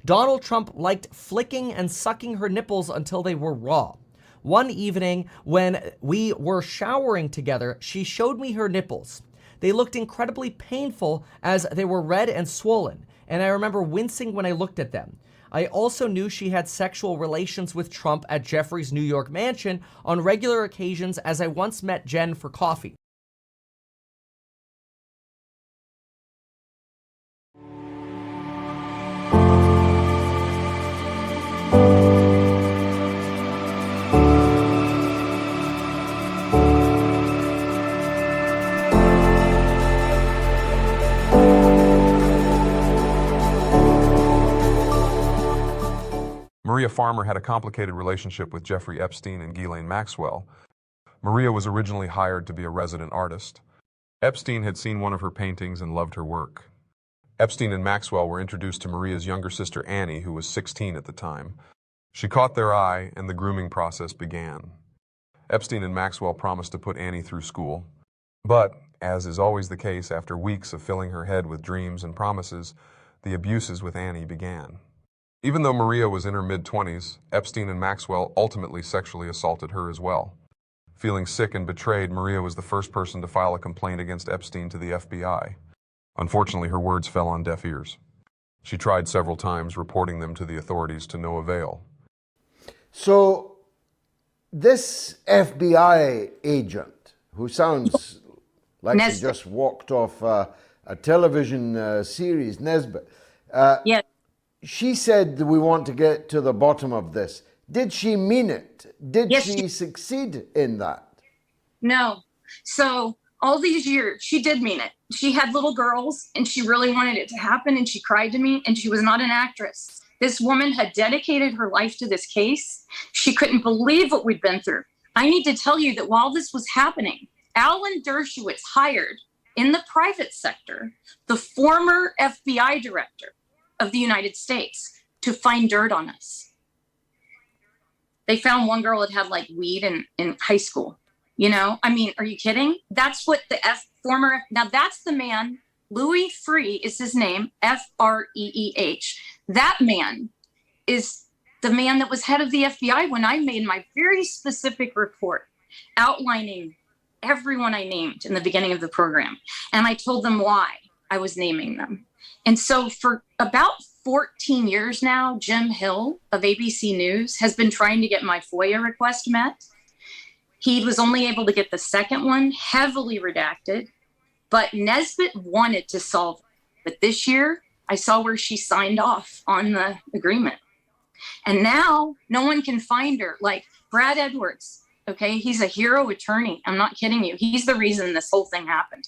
Donald Trump liked flicking and sucking her nipples until they were raw. One evening, when we were showering together, she showed me her nipples. They looked incredibly painful as they were red and swollen, and I remember wincing when I looked at them. I also knew she had sexual relations with Trump at Jeffrey's New York mansion on regular occasions, as I once met Jen for coffee. Maria Farmer had a complicated relationship with Jeffrey Epstein and Ghislaine Maxwell. Maria was originally hired to be a resident artist. Epstein had seen one of her paintings and loved her work. Epstein and Maxwell were introduced to Maria's younger sister Annie, who was 16 at the time. She caught their eye, and the grooming process began. Epstein and Maxwell promised to put Annie through school. But, as is always the case after weeks of filling her head with dreams and promises, the abuses with Annie began. Even though Maria was in her mid-20s, Epstein and Maxwell ultimately sexually assaulted her as well. Feeling sick and betrayed, Maria was the first person to file a complaint against Epstein to the FBI. Unfortunately, her words fell on deaf ears. She tried several times, reporting them to the authorities to no avail. So, this FBI agent, who sounds like he just walked off a television series, Nesbitt. Yes. She said that we want to get to the bottom of this. Did she mean it? Did she succeed in that? No. So all these years, she did mean it. She had little girls and she really wanted it to happen, and she cried to me, and she was not an actress. This woman had dedicated her life to this case. She couldn't believe what we'd been through. I need to tell you that while this was happening, Alan Dershowitz hired in the private sector the former FBI director of the United States to find dirt on us. They found one girl that had like weed in high school. You know, I mean, are you kidding? That's what the now that's the man, Louis Freeh is his name, Freeh. That man is the man that was head of the FBI when I made my very specific report outlining everyone I named in the beginning of the program. And I told them why I was naming them. And so for about 14 years now, Jim Hill of ABC News has been trying to get my FOIA request met. He was only able to get the second one, heavily redacted, but Nesbitt wanted to solve it. But this year, I saw where she signed off on the agreement. And now no one can find her. Like Brad Edwards, okay? He's a hero attorney. I'm not kidding you. He's the reason this whole thing happened.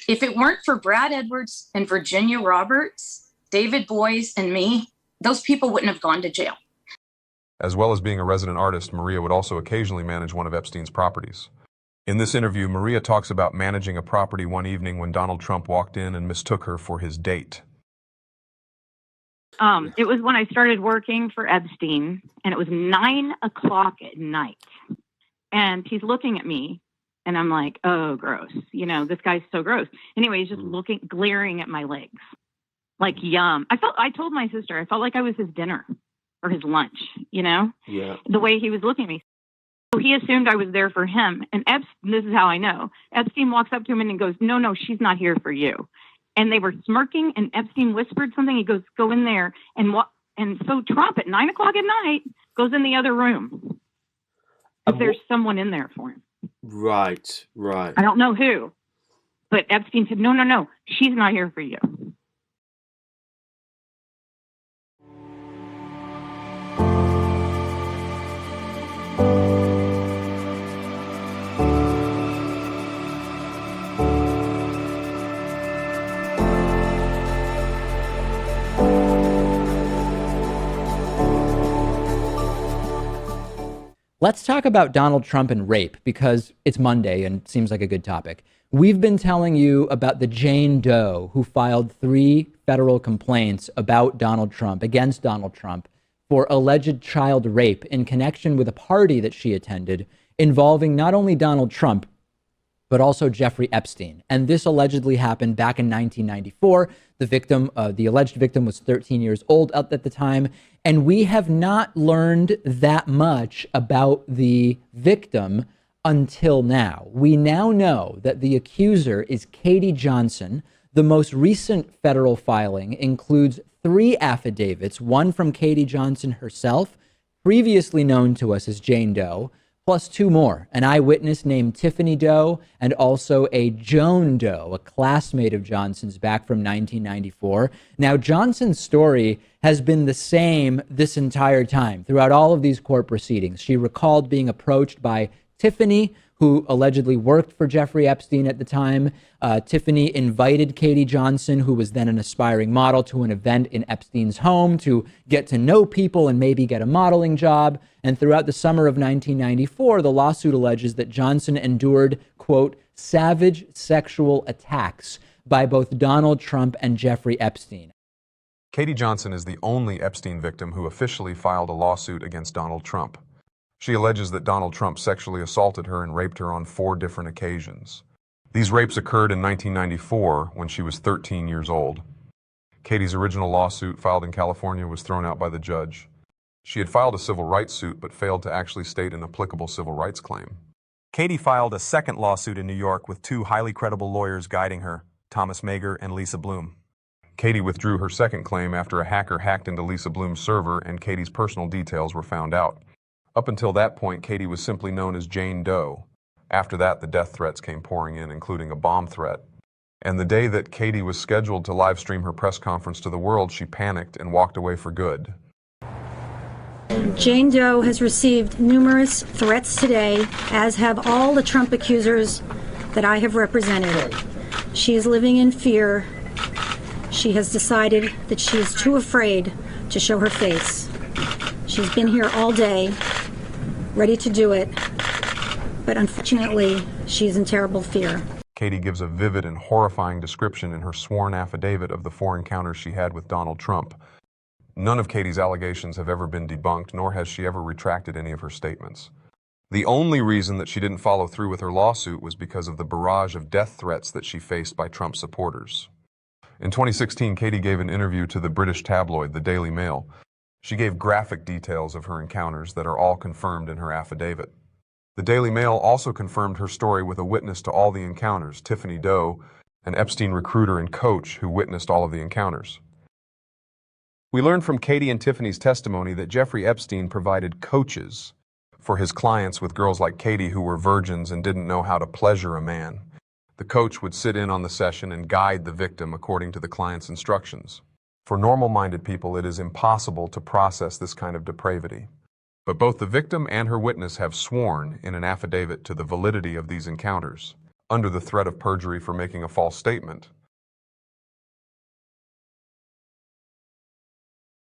If it weren't for Brad Edwards and Virginia Roberts, David Boies and me, those people wouldn't have gone to jail. As well as being a resident artist, Maria would also occasionally manage one of Epstein's properties. In this interview, Maria talks about managing a property one evening when Donald Trump walked in and mistook her for his date. It was when I started working for Epstein, and it was 9 o'clock at night. And he's looking at me, and I'm like, oh, gross. You know, this guy's so gross. Anyway, he's just glaring at my legs. Like, yum. I told my sister, I felt like I was his dinner or his lunch, you know? Yeah. The way he was looking at me. So he assumed I was there for him. And this is how I know. Epstein walks up to him and he goes, no, she's not here for you. And they were smirking, and Epstein whispered something. He goes, go in there. And so Trump at 9 o'clock at night goes in the other room. If there's someone in there for him. Right. I don't know who. But Epstein said, no, she's not here for you. Let's talk about Donald Trump and rape, because it's Monday and seems like a good topic. We've been telling you about the Jane Doe who filed 3 federal complaints about Donald Trump, against Donald Trump, for alleged child rape in connection with a party that she attended involving not only Donald Trump, but also Jeffrey Epstein. And this allegedly happened back in 1994. The alleged victim was 13 years old at the time. And we have not learned that much about the victim until now. We now know that the accuser is Katie Johnson. The most recent federal filing includes 3 affidavits, one from Katie Johnson herself, previously known to us as Jane Doe, plus 2 more, an eyewitness named Tiffany Doe and also a Joan Doe, a classmate of Johnson's back from 1994. Now, Johnson's story has been the same this entire time throughout all of these court proceedings. She recalled being approached by Tiffany, who allegedly worked for Jeffrey Epstein at the time. Tiffany invited Katie Johnson, who was then an aspiring model, to an event in Epstein's home to get to know people and maybe get a modeling job. And throughout the summer of 1994, the lawsuit alleges that Johnson endured, quote, savage sexual attacks by both Donald Trump and Jeffrey Epstein. Katie Johnson is the only Epstein victim who officially filed a lawsuit against Donald Trump. She alleges that Donald Trump sexually assaulted her and raped her on 4 different occasions. These rapes occurred in 1994 when she was 13 years old. Katie's original lawsuit, filed in California, was thrown out by the judge. She had filed a civil rights suit but failed to actually state an applicable civil rights claim. Katie filed a second lawsuit in New York with 2 highly credible lawyers guiding her, Thomas Mager and Lisa Bloom. Katie withdrew her second claim after a hacker hacked into Lisa Bloom's server and Katie's personal details were found out. Up until that point, Katie was simply known as Jane Doe. After that, the death threats came pouring in, including a bomb threat. And the day that Katie was scheduled to live stream her press conference to the world, she panicked and walked away for good. Jane Doe has received numerous threats today, as have all the Trump accusers that I have represented. She is living in fear. She has decided that she is too afraid to show her face. She's been here all day, ready to do it, but unfortunately, she's in terrible fear. Katie gives a vivid and horrifying description in her sworn affidavit of the 4 encounters she had with Donald Trump. None of Katie's allegations have ever been debunked, nor has she ever retracted any of her statements. The only reason that she didn't follow through with her lawsuit was because of the barrage of death threats that she faced by Trump supporters. In 2016, Katie gave an interview to the British tabloid, the Daily Mail. She gave graphic details of her encounters that are all confirmed in her affidavit. The Daily Mail also confirmed her story with a witness to all the encounters, Tiffany Doe, an Epstein recruiter and coach who witnessed all of the encounters. We learned from Katie and Tiffany's testimony that Jeffrey Epstein provided coaches for his clients with girls like Katie who were virgins and didn't know how to pleasure a man. The coach would sit in on the session and guide the victim according to the client's instructions. For normal-minded people, it is impossible to process this kind of depravity. But both the victim and her witness have sworn in an affidavit to the validity of these encounters, under the threat of perjury for making a false statement.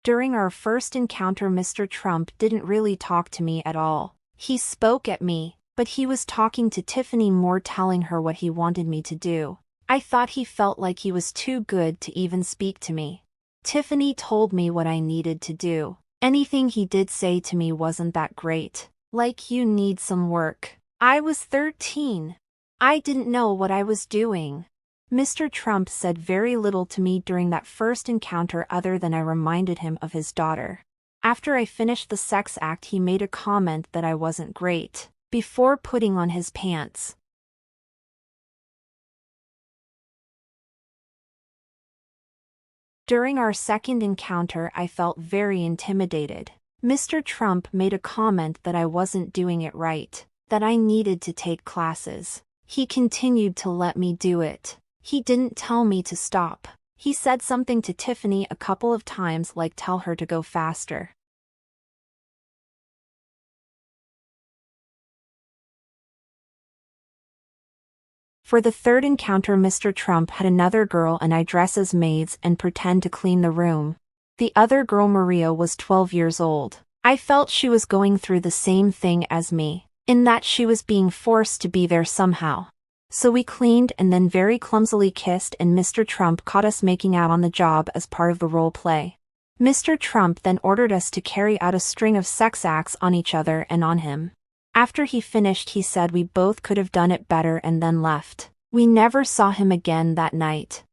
During our first encounter, Mr. Trump didn't really talk to me at all. He spoke at me, but he was talking to Tiffany more, telling her what he wanted me to do. I thought he felt like he was too good to even speak to me. Tiffany told me what I needed to do. Anything he did say to me wasn't that great. Like, you need some work. I was 13. I didn't know what I was doing. Mr. Trump said very little to me during that first encounter other than I reminded him of his daughter. After I finished the sex act, he made a comment that I wasn't great, before putting on his pants. During our second encounter, I felt very intimidated. Mr. Trump made a comment that I wasn't doing it right, that I needed to take classes. He continued to let me do it. He didn't tell me to stop. He said something to Tiffany a couple of times, like tell her to go faster. For the third encounter, Mr. Trump had another girl and I dress as maids and pretend to clean the room. The other girl, Maria, was 12 years old. I felt she was going through the same thing as me, in that she was being forced to be there somehow. So we cleaned and then very clumsily kissed, and Mr. Trump caught us making out on the job as part of the role play. Mr. Trump then ordered us to carry out a string of sex acts on each other and on him. After he finished, he said we both could have done it better and then left. We never saw him again that night.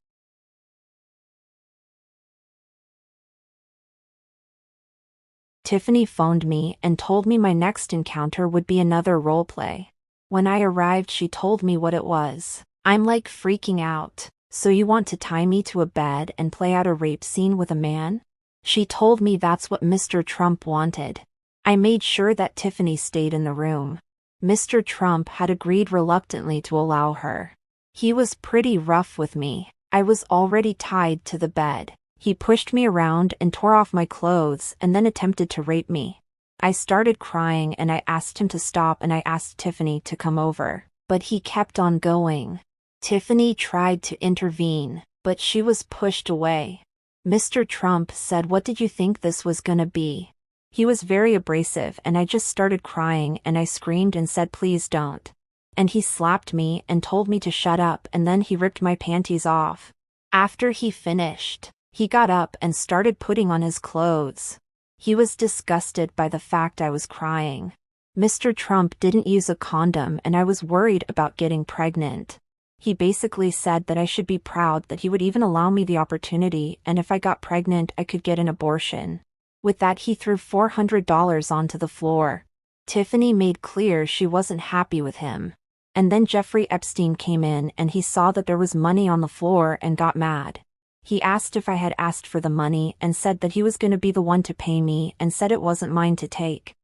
Tiffany phoned me and told me my next encounter would be another role play. When I arrived, she told me what it was. I'm like freaking out. So you want to tie me to a bed and play out a rape scene with a man? She told me that's what Mr. Trump wanted. I made sure that Tiffany stayed in the room. Mr. Trump had agreed reluctantly to allow her. He was pretty rough with me. I was already tied to the bed. He pushed me around and tore off my clothes and then attempted to rape me. I started crying and I asked him to stop, and I asked Tiffany to come over, but he kept on going. Tiffany tried to intervene, but she was pushed away. Mr. Trump said, "What did you think this was gonna be?" He was very abrasive and I just started crying and I screamed and said, "Please don't." And he slapped me and told me to shut up, and then he ripped my panties off. After he finished, he got up and started putting on his clothes. He was disgusted by the fact I was crying. Mr. Trump didn't use a condom and I was worried about getting pregnant. He basically said that I should be proud that he would even allow me the opportunity, and if I got pregnant I could get an abortion. With that, he threw $400 onto the floor. Tiffany made clear she wasn't happy with him. And then Jeffrey Epstein came in and he saw that there was money on the floor and got mad. He asked if I had asked for the money and said that he was going to be the one to pay me, and said it wasn't mine to take.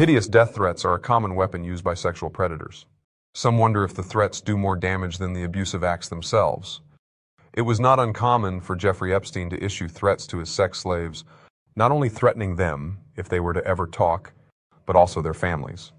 Hideous death threats are a common weapon used by sexual predators. Some wonder if the threats do more damage than the abusive acts themselves. It was not uncommon for Jeffrey Epstein to issue threats to his sex slaves, not only threatening them if they were to ever talk, but also their families.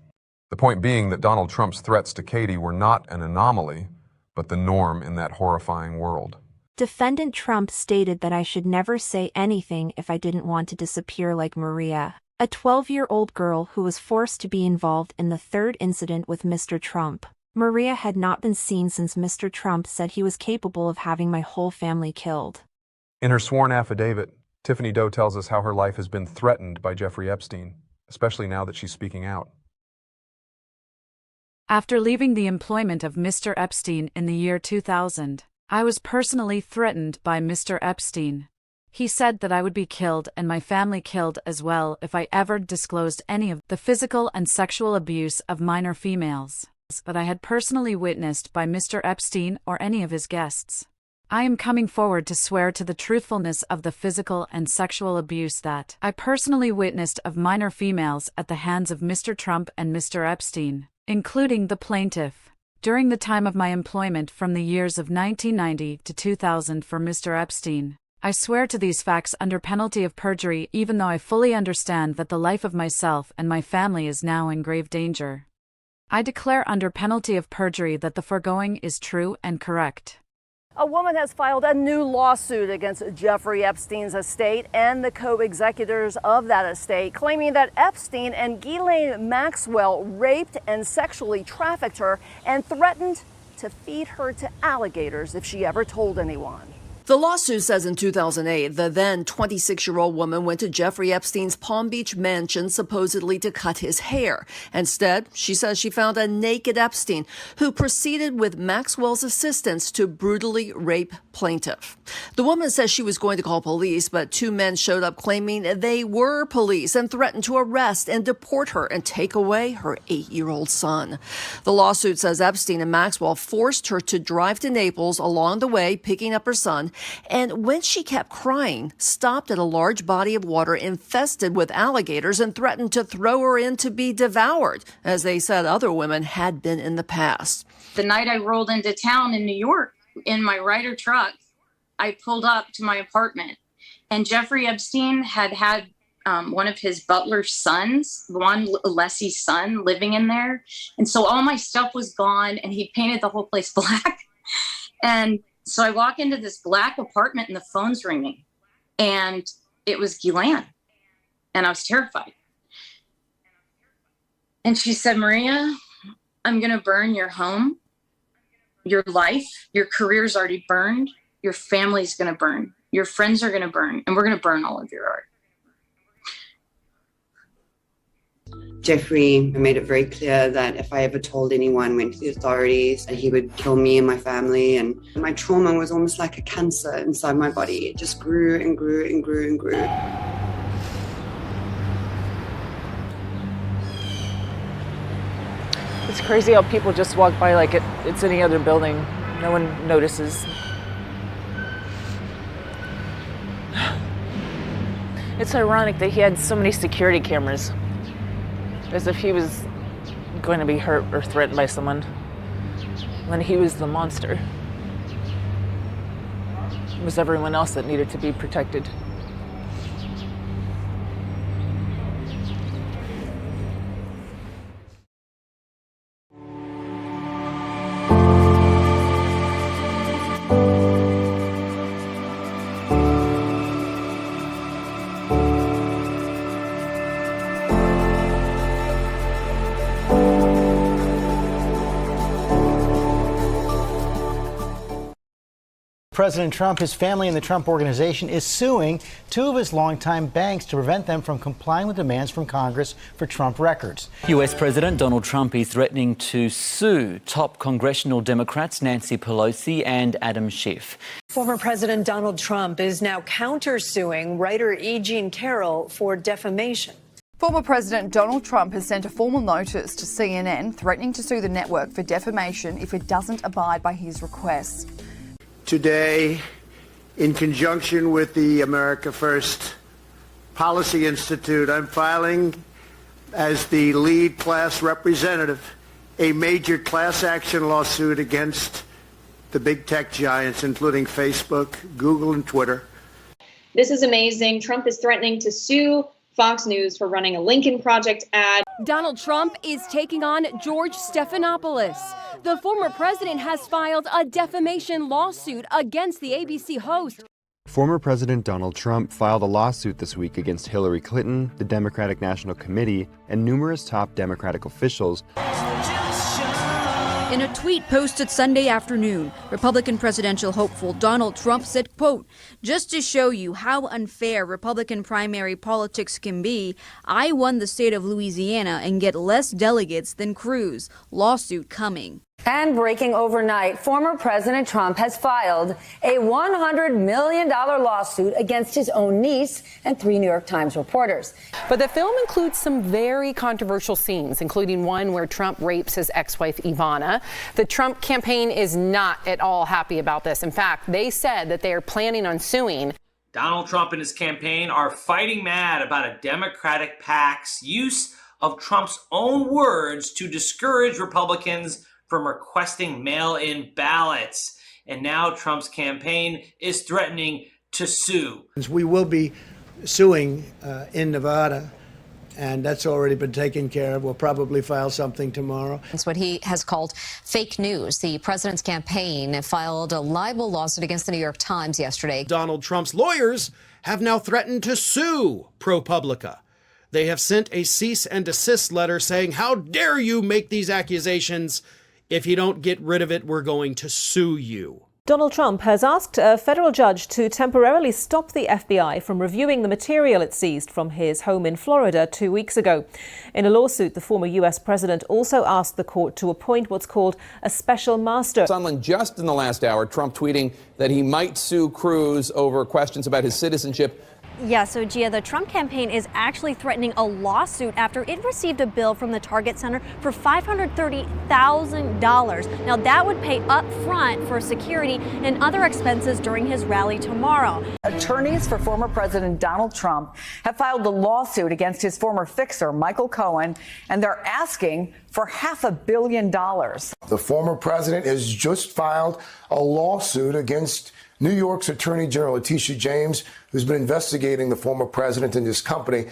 The point being that Donald Trump's threats to Katie were not an anomaly, but the norm in that horrifying world. Defendant Trump stated that I should never say anything if I didn't want to disappear like Maria, a 12-year-old girl who was forced to be involved in the third incident with Mr. Trump. Maria had not been seen since Mr. Trump said he was capable of having my whole family killed. In her sworn affidavit, Tiffany Doe tells us how her life has been threatened by Jeffrey Epstein, especially now that she's speaking out. After leaving the employment of Mr. Epstein in the year 2000, I was personally threatened by Mr. Epstein. He said that I would be killed and my family killed as well if I ever disclosed any of the physical and sexual abuse of minor females that I had personally witnessed by Mr. Epstein or any of his guests. I am coming forward to swear to the truthfulness of the physical and sexual abuse that I personally witnessed of minor females at the hands of Mr. Trump and Mr. Epstein, including the plaintiff, during the time of my employment from the years of 1990 to 2000 for Mr. Epstein. I swear to these facts under penalty of perjury, even though I fully understand that the life of myself and my family is now in grave danger. I declare under penalty of perjury that the foregoing is true and correct. A woman has filed a new lawsuit against Jeffrey Epstein's estate and the co-executors of that estate, claiming that Epstein and Ghislaine Maxwell raped and sexually trafficked her and threatened to feed her to alligators if she ever told anyone. The lawsuit says in 2008, the then 26-year-old woman went to Jeffrey Epstein's Palm Beach mansion supposedly to cut his hair. Instead, she says she found a naked Epstein who proceeded with Maxwell's assistance to brutally rape plaintiff. The woman says she was going to call police, but two men showed up claiming they were police and threatened to arrest and deport her and take away her 8-year-old son. The lawsuit says Epstein and Maxwell forced her to drive to Naples along the way, picking up her son, and when she kept crying, stopped at a large body of water infested with alligators and threatened to throw her in to be devoured, as they said other women had been in the past. The night I rolled into town in New York in my Ryder truck, I pulled up to my apartment, and Jeffrey Epstein had one of his butler's sons, Juan Alessi's son, living in there. And so all my stuff was gone, and he painted the whole place black. And so I walk into this black apartment and the phone's ringing, and it was Ghislaine, and I was terrified. And she said, "Maria, I'm going to burn your home, your life, your career's already burned, your family's going to burn, your friends are going to burn, and we're going to burn all of your art." Jeffrey made it very clear that if I ever told anyone, went to the authorities, he would kill me and my family. And my trauma was almost like a cancer inside my body. It just grew and grew and grew and grew. It's crazy how people just walk by like it's any other building. No one notices. It's ironic that he had so many security cameras, as if he was going to be hurt or threatened by someone, when he was the monster. It was everyone else that needed to be protected. President Trump, his family, and the Trump Organization is suing two of his longtime banks to prevent them from complying with demands from Congress for Trump records. U.S. President Donald Trump is threatening to sue top congressional Democrats Nancy Pelosi and Adam Schiff. Former President Donald Trump is now countersuing writer E. Jean Carroll for defamation. Former President Donald Trump has sent a formal notice to CNN threatening to sue the network for defamation if it doesn't abide by his requests. Today, in conjunction with the America First Policy Institute, I'm filing as the lead class representative a major class action lawsuit against the big tech giants, including Facebook, Google, and Twitter. This is amazing. Trump is threatening to sue Fox News for running a Lincoln Project ad. Donald Trump is taking on George Stephanopoulos. The former president has filed a defamation lawsuit against the ABC host. Former President Donald Trump filed a lawsuit this week against Hillary Clinton, the Democratic National Committee, and numerous top Democratic officials. In a tweet posted Sunday afternoon, Republican presidential hopeful Donald Trump said, quote, "Just to show you how unfair Republican primary politics can be, I won the state of Louisiana and get less delegates than Cruz. Lawsuit coming." And breaking overnight, former President Trump has filed a $100 million lawsuit against his own niece and 3 New York Times reporters. But the film includes some very controversial scenes, including one where Trump rapes his ex-wife Ivana. The Trump campaign is not at all happy about this. In fact, they said that they are planning on suing. Donald Trump and his campaign are fighting mad about a Democratic PAC's use of Trump's own words to discourage Republicans from requesting mail-in ballots. And now Trump's campaign is threatening to sue. We will be suing in Nevada, and that's already been taken care of. We'll probably file something tomorrow. It's what he has called fake news. The president's campaign filed a libel lawsuit against the New York Times yesterday. Donald Trump's lawyers have now threatened to sue ProPublica. They have sent a cease and desist letter saying, "How dare you make these accusations? If you don't get rid of it, we're going to sue you." Donald Trump has asked a federal judge to temporarily stop the FBI from reviewing the material it seized from his home in Florida 2 weeks ago. In a lawsuit, the former U.S. president also asked the court to appoint what's called a special master. Someone just in the last hour, Trump tweeting that he might sue Cruz over questions about his citizenship. Yeah, so Gia, the Trump campaign is actually threatening a lawsuit after it received a bill from the Target Center for $530,000. Now, that would pay up front for security and other expenses during his rally tomorrow. Attorneys for former President Donald Trump have filed a lawsuit against his former fixer, Michael Cohen, and they're asking for $500 million. The former president has just filed a lawsuit against New York's Attorney General Letitia James, who's been investigating the former president and his company.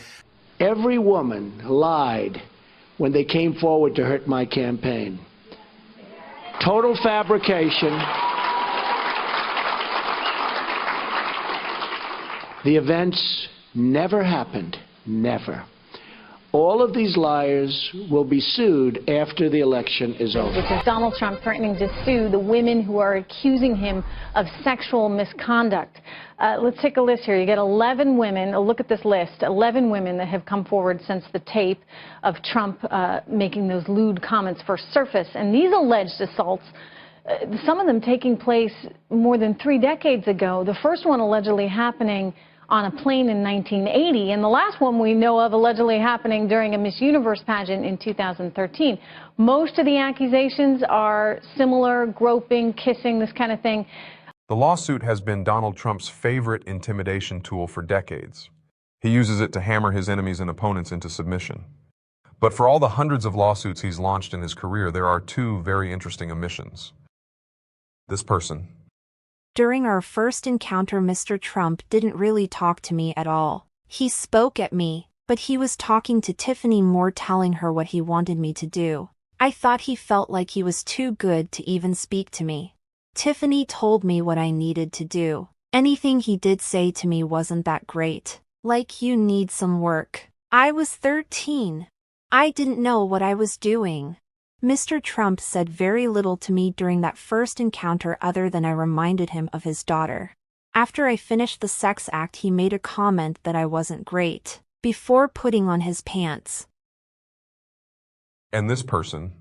Every woman lied when they came forward to hurt my campaign. Total fabrication. The events never happened. Never. All of these liars will be sued after the election is over. This is Donald Trump threatening to sue the women who are accusing him of sexual misconduct. Let's take a list here. You get 11 women. Look at this list. 11 women that have come forward since the tape of Trump making those lewd comments first surfaced. And these alleged assaults, some of them taking place more than 3 decades ago. The first one allegedly happening on a plane in 1980, and the last one we know of allegedly happening during a Miss Universe pageant in 2013. Most of the accusations are similar: groping, kissing, this kind of thing. The lawsuit has been Donald Trump's favorite intimidation tool for decades. He uses it to hammer his enemies and opponents into submission. But for all the hundreds of lawsuits he's launched in his career, there are 2 very interesting omissions. This person. During our first encounter, Mr. Trump didn't really talk to me at all. He spoke at me, but he was talking to Tiffany Moore, telling her what he wanted me to do. I thought he felt like he was too good to even speak to me. Tiffany told me what I needed to do. Anything he did say to me wasn't that great. Like, you need some work. I was 13. I didn't know what I was doing. Mr. Trump said very little to me during that first encounter other than I reminded him of his daughter. After I finished the sex act, he made a comment that I wasn't great, before putting on his pants. And this person.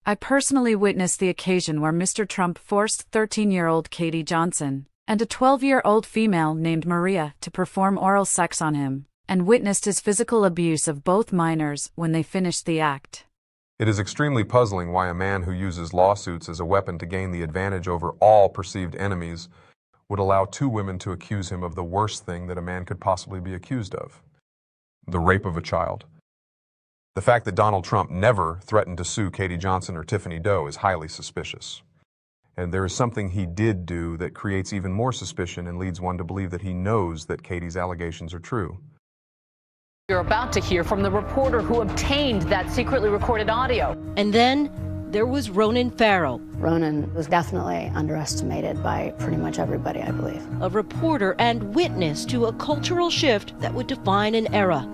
I personally witnessed the occasion where Mr. Trump forced 13-year-old Katie Johnson and a 12-year-old female named Maria to perform oral sex on him, and witnessed his physical abuse of both minors when they finished the act. It is extremely puzzling why a man who uses lawsuits as a weapon to gain the advantage over all perceived enemies would allow 2 women to accuse him of the worst thing that a man could possibly be accused of: the rape of a child. The fact that Donald Trump never threatened to sue Katie Johnson or Tiffany Doe is highly suspicious. And there is something he did do that creates even more suspicion and leads one to believe that he knows that Katie's allegations are true. You're about to hear from the reporter who obtained that secretly recorded audio. And then there was Ronan Farrow. Ronan was definitely underestimated by pretty much everybody, I believe. A reporter and witness to a cultural shift that would define an era.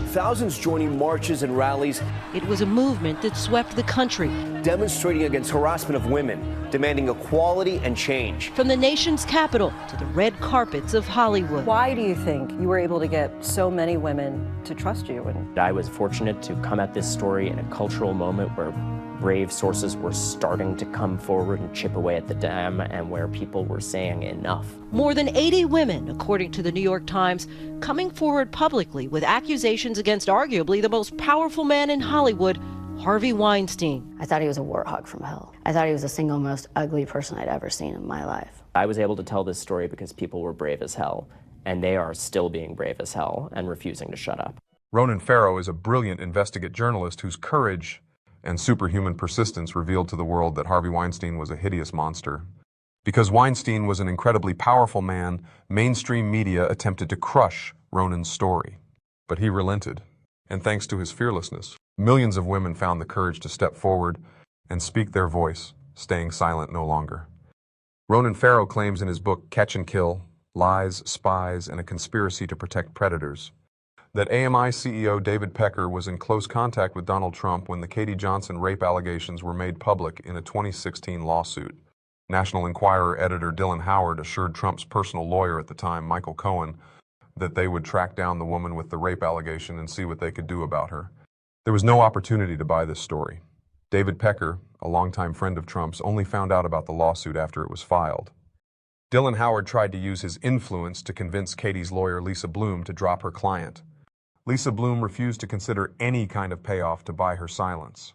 Thousands joining marches and rallies. It was a movement that swept the country. Demonstrating against harassment of women, demanding equality and change. From the nation's capital to the red carpets of Hollywood. Why do you think you were able to get so many women to trust you? I was fortunate to come at this story in a cultural moment where brave sources were starting to come forward and chip away at the dam, and where people were saying enough. More than 80 women, according to the New York Times, coming forward publicly with accusations against arguably the most powerful man in Hollywood, Harvey Weinstein. I thought he was a warthog from hell. I thought he was the single most ugly person I'd ever seen in my life. I was able to tell this story because people were brave as hell, and they are still being brave as hell and refusing to shut up. Ronan Farrow is a brilliant investigative journalist whose courage and superhuman persistence revealed to the world that Harvey Weinstein was a hideous monster. Because Weinstein was an incredibly powerful man, mainstream media attempted to crush Ronan's story. But he relented, and thanks to his fearlessness, millions of women found the courage to step forward and speak their voice, staying silent no longer. Ronan Farrow claims in his book Catch and Kill, Lies, Spies, and a Conspiracy to Protect Predators that AMI CEO David Pecker was in close contact with Donald Trump when the Katie Johnson rape allegations were made public in a 2016 lawsuit. National Enquirer editor Dylan Howard assured Trump's personal lawyer at the time, Michael Cohen, that they would track down the woman with the rape allegation and see what they could do about her. There was no opportunity to buy this story. David Pecker, a longtime friend of Trump's, only found out about the lawsuit after it was filed. Dylan Howard tried to use his influence to convince Katie's lawyer, Lisa Bloom, to drop her client. Lisa Bloom refused to consider any kind of payoff to buy her silence.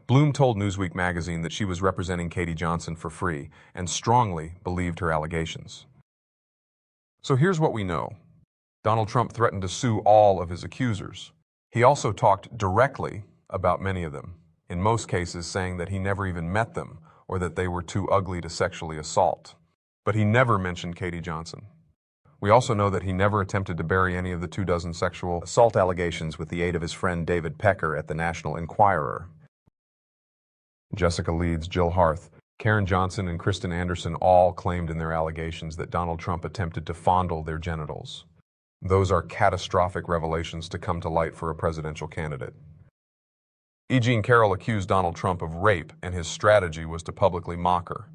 Bloom told Newsweek magazine that she was representing Katie Johnson for free and strongly believed her allegations. So here's what we know. Donald Trump threatened to sue all of his accusers. He also talked directly about many of them, in most cases saying that he never even met them or that they were too ugly to sexually assault. But he never mentioned Katie Johnson. We also know that he never attempted to bury any of the 24 sexual assault allegations with the aid of his friend David Pecker at the National Enquirer. Jessica Leeds, Jill Harth, Karen Johnson, and Kristen Anderson all claimed in their allegations that Donald Trump attempted to fondle their genitals. Those are catastrophic revelations to come to light for a presidential candidate. E. Jean Carroll accused Donald Trump of rape, and his strategy was to publicly mock her.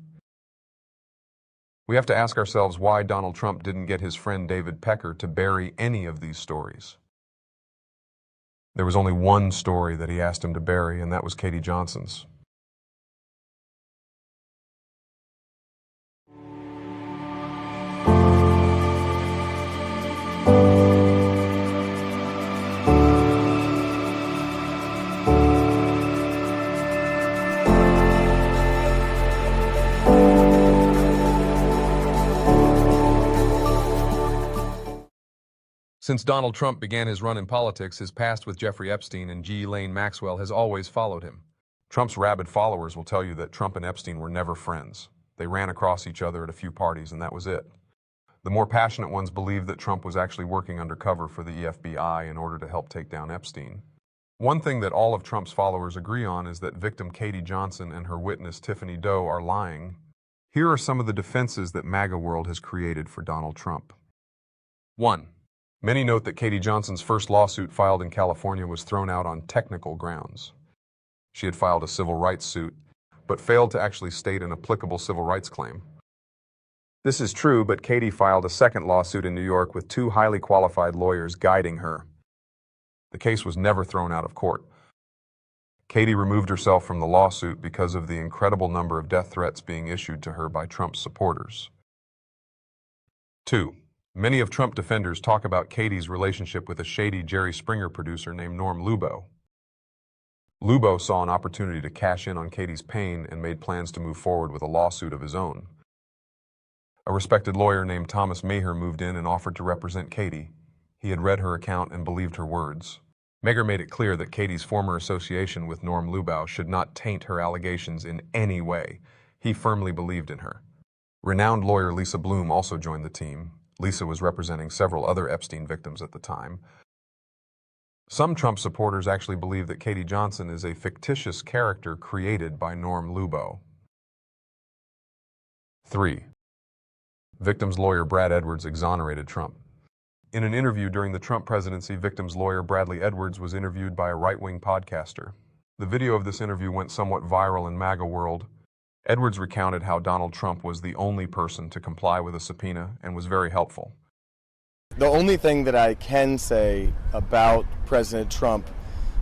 We have to ask ourselves why Donald Trump didn't get his friend David Pecker to bury any of these stories. There was only one story that he asked him to bury, and that was Katie Johnson's. Since Donald Trump began his run in politics, his past with Jeffrey Epstein and Ghislaine Maxwell has always followed him. Trump's rabid followers will tell you that Trump and Epstein were never friends. They ran across each other at a few parties, and that was it. The more passionate ones believe that Trump was actually working undercover for the FBI in order to help take down Epstein. One thing that all of Trump's followers agree on is that victim Katie Johnson and her witness Tiffany Doe are lying. Here are some of the defenses that MAGA world has created for Donald Trump. 1. Many note that Katie Johnson's first lawsuit filed in California was thrown out on technical grounds. She had filed a civil rights suit, but failed to actually state an applicable civil rights claim. This is true, but Katie filed a second lawsuit in New York with 2 highly qualified lawyers guiding her. The case was never thrown out of court. Katie removed herself from the lawsuit because of the incredible number of death threats being issued to her by Trump's supporters. 2. Many of Trump defenders talk about Katie's relationship with a shady Jerry Springer producer named Norm Lubo. Lubo saw an opportunity to cash in on Katie's pain and made plans to move forward with a lawsuit of his own. A respected lawyer named Thomas Maher moved in and offered to represent Katie. He had read her account and believed her words. Megger made it clear that Katie's former association with Norm Lubow should not taint her allegations in any way. He firmly believed in her. Renowned lawyer Lisa Bloom also joined the team. Lisa was representing several other Epstein victims at the time. Some Trump supporters actually believe that Katie Johnson is a fictitious character created by Norm Lubow. 3. Victim's lawyer Brad Edwards exonerated Trump. In an interview during the Trump presidency, victim's lawyer Bradley Edwards was interviewed by a right-wing podcaster. The video of this interview went somewhat viral in MAGA world. Edwards recounted how Donald Trump was the only person to comply with a subpoena and was very helpful. The only thing that I can say about President Trump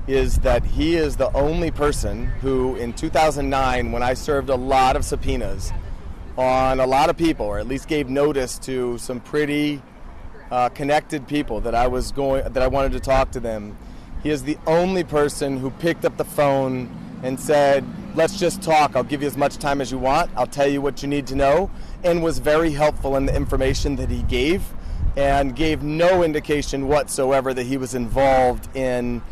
is that he is the only person who, in 2009, when I served a lot of subpoenas on a lot of people, or at least gave notice to some pretty connected people that I wanted to talk to them, he is the only person who picked up the phone and said, "Let's just talk. I'll give you as much time as you want. I'll tell you what you need to know," and was very helpful in the information that he gave, and gave no indication whatsoever that he was involved in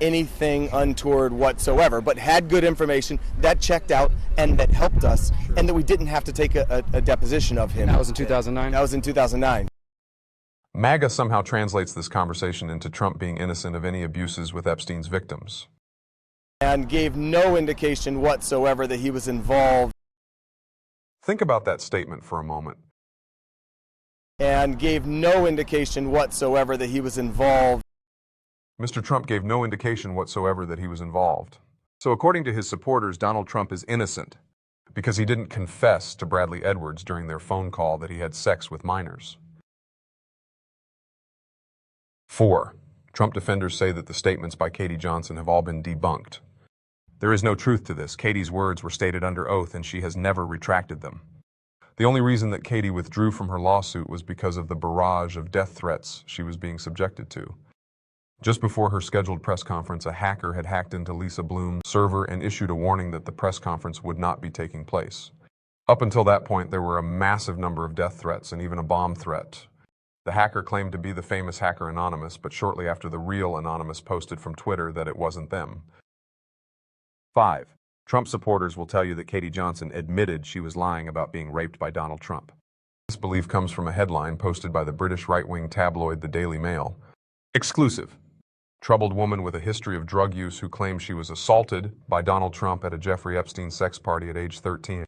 anything untoward whatsoever, but had good information that checked out and that helped us, and that we didn't have to take a deposition of him. That was in 2009? That was in 2009. MAGA somehow translates this conversation into Trump being innocent of any abuses with Epstein's victims. And gave no indication whatsoever that he was involved. Think about that statement for a moment. And gave no indication whatsoever that he was involved. Mr. Trump gave no indication whatsoever that he was involved. So according to his supporters, Donald Trump is innocent because he didn't confess to Bradley Edwards during their phone call that he had sex with minors. 4. Trump defenders say that the statements by Katie Johnson have all been debunked. There is no truth to this. Katie's words were stated under oath and she has never retracted them. The only reason that Katie withdrew from her lawsuit was because of the barrage of death threats she was being subjected to. Just before her scheduled press conference, a hacker had hacked into Lisa Bloom's server and issued a warning that the press conference would not be taking place. Up until that point, there were a massive number of death threats and even a bomb threat. The hacker claimed to be the famous hacker Anonymous, but shortly after the real Anonymous posted from Twitter that it wasn't them. 5. Trump supporters will tell you that Katie Johnson admitted she was lying about being raped by Donald Trump. This belief comes from a headline posted by the British right-wing tabloid The Daily Mail. Exclusive. Troubled woman with a history of drug use who claims she was assaulted by Donald Trump at a Jeffrey Epstein sex party at age 13.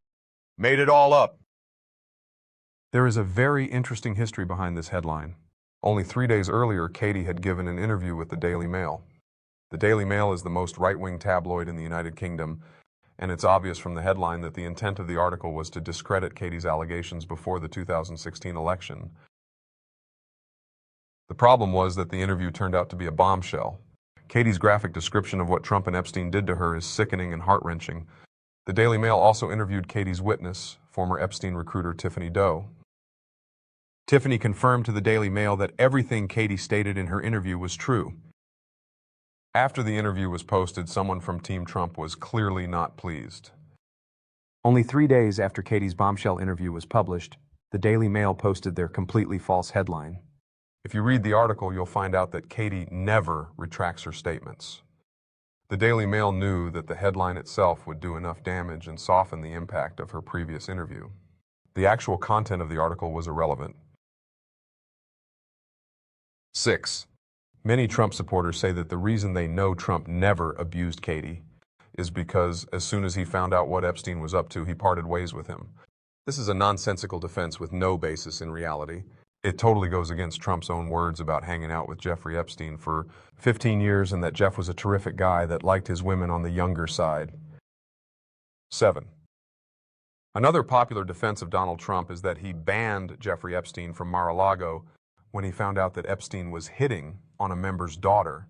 Made it all up. There is a very interesting history behind this headline. Only 3 days earlier, Katie had given an interview with The Daily Mail. The Daily Mail is the most right-wing tabloid in the United Kingdom, and it's obvious from the headline that the intent of the article was to discredit Katie's allegations before the 2016 election. The problem was that the interview turned out to be a bombshell. Katie's graphic description of what Trump and Epstein did to her is sickening and heart-wrenching. The Daily Mail also interviewed Katie's witness, former Epstein recruiter Tiffany Doe. Tiffany confirmed to the Daily Mail that everything Katie stated in her interview was true. After the interview was posted, someone from Team Trump was clearly not pleased. Only 3 days after Katie's bombshell interview was published, the Daily Mail posted their completely false headline. If you read the article, you'll find out that Katie never retracts her statements. The Daily Mail knew that the headline itself would do enough damage and soften the impact of her previous interview. The actual content of the article was irrelevant. 6. Many Trump supporters say that the reason they know Trump never abused Katie is because as soon as he found out what Epstein was up to, he parted ways with him. This is a nonsensical defense with no basis in reality. It totally goes against Trump's own words about hanging out with Jeffrey Epstein for 15 years and that Jeff was a terrific guy that liked his women on the younger side. 7. Another popular defense of Donald Trump is that he banned Jeffrey Epstein from Mar-a-Lago when he found out that Epstein was hitting on a member's daughter.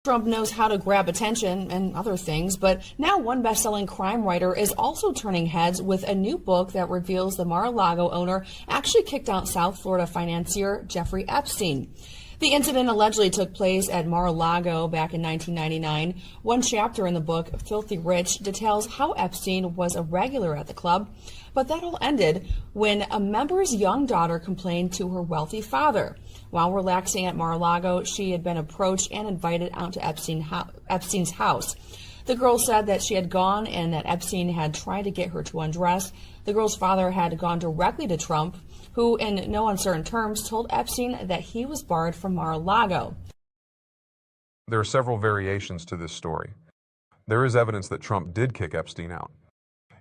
Trump knows how to grab attention and other things, but now one best-selling crime writer is also turning heads with a new book that reveals the Mar-a-Lago owner actually kicked out South Florida financier Jeffrey Epstein. The incident allegedly took place at Mar-a-Lago back in 1999. One chapter in the book, Filthy Rich, details how Epstein was a regular at the club, but that all ended when a member's young daughter complained to her wealthy father. While relaxing at Mar-a-Lago, she had been approached and invited out to Epstein's house. The girl said that she had gone and that Epstein had tried to get her to undress. The girl's father had gone directly to Trump, who in no uncertain terms told Epstein that he was barred from Mar-a-Lago. There are several variations to this story. There is evidence that Trump did kick Epstein out.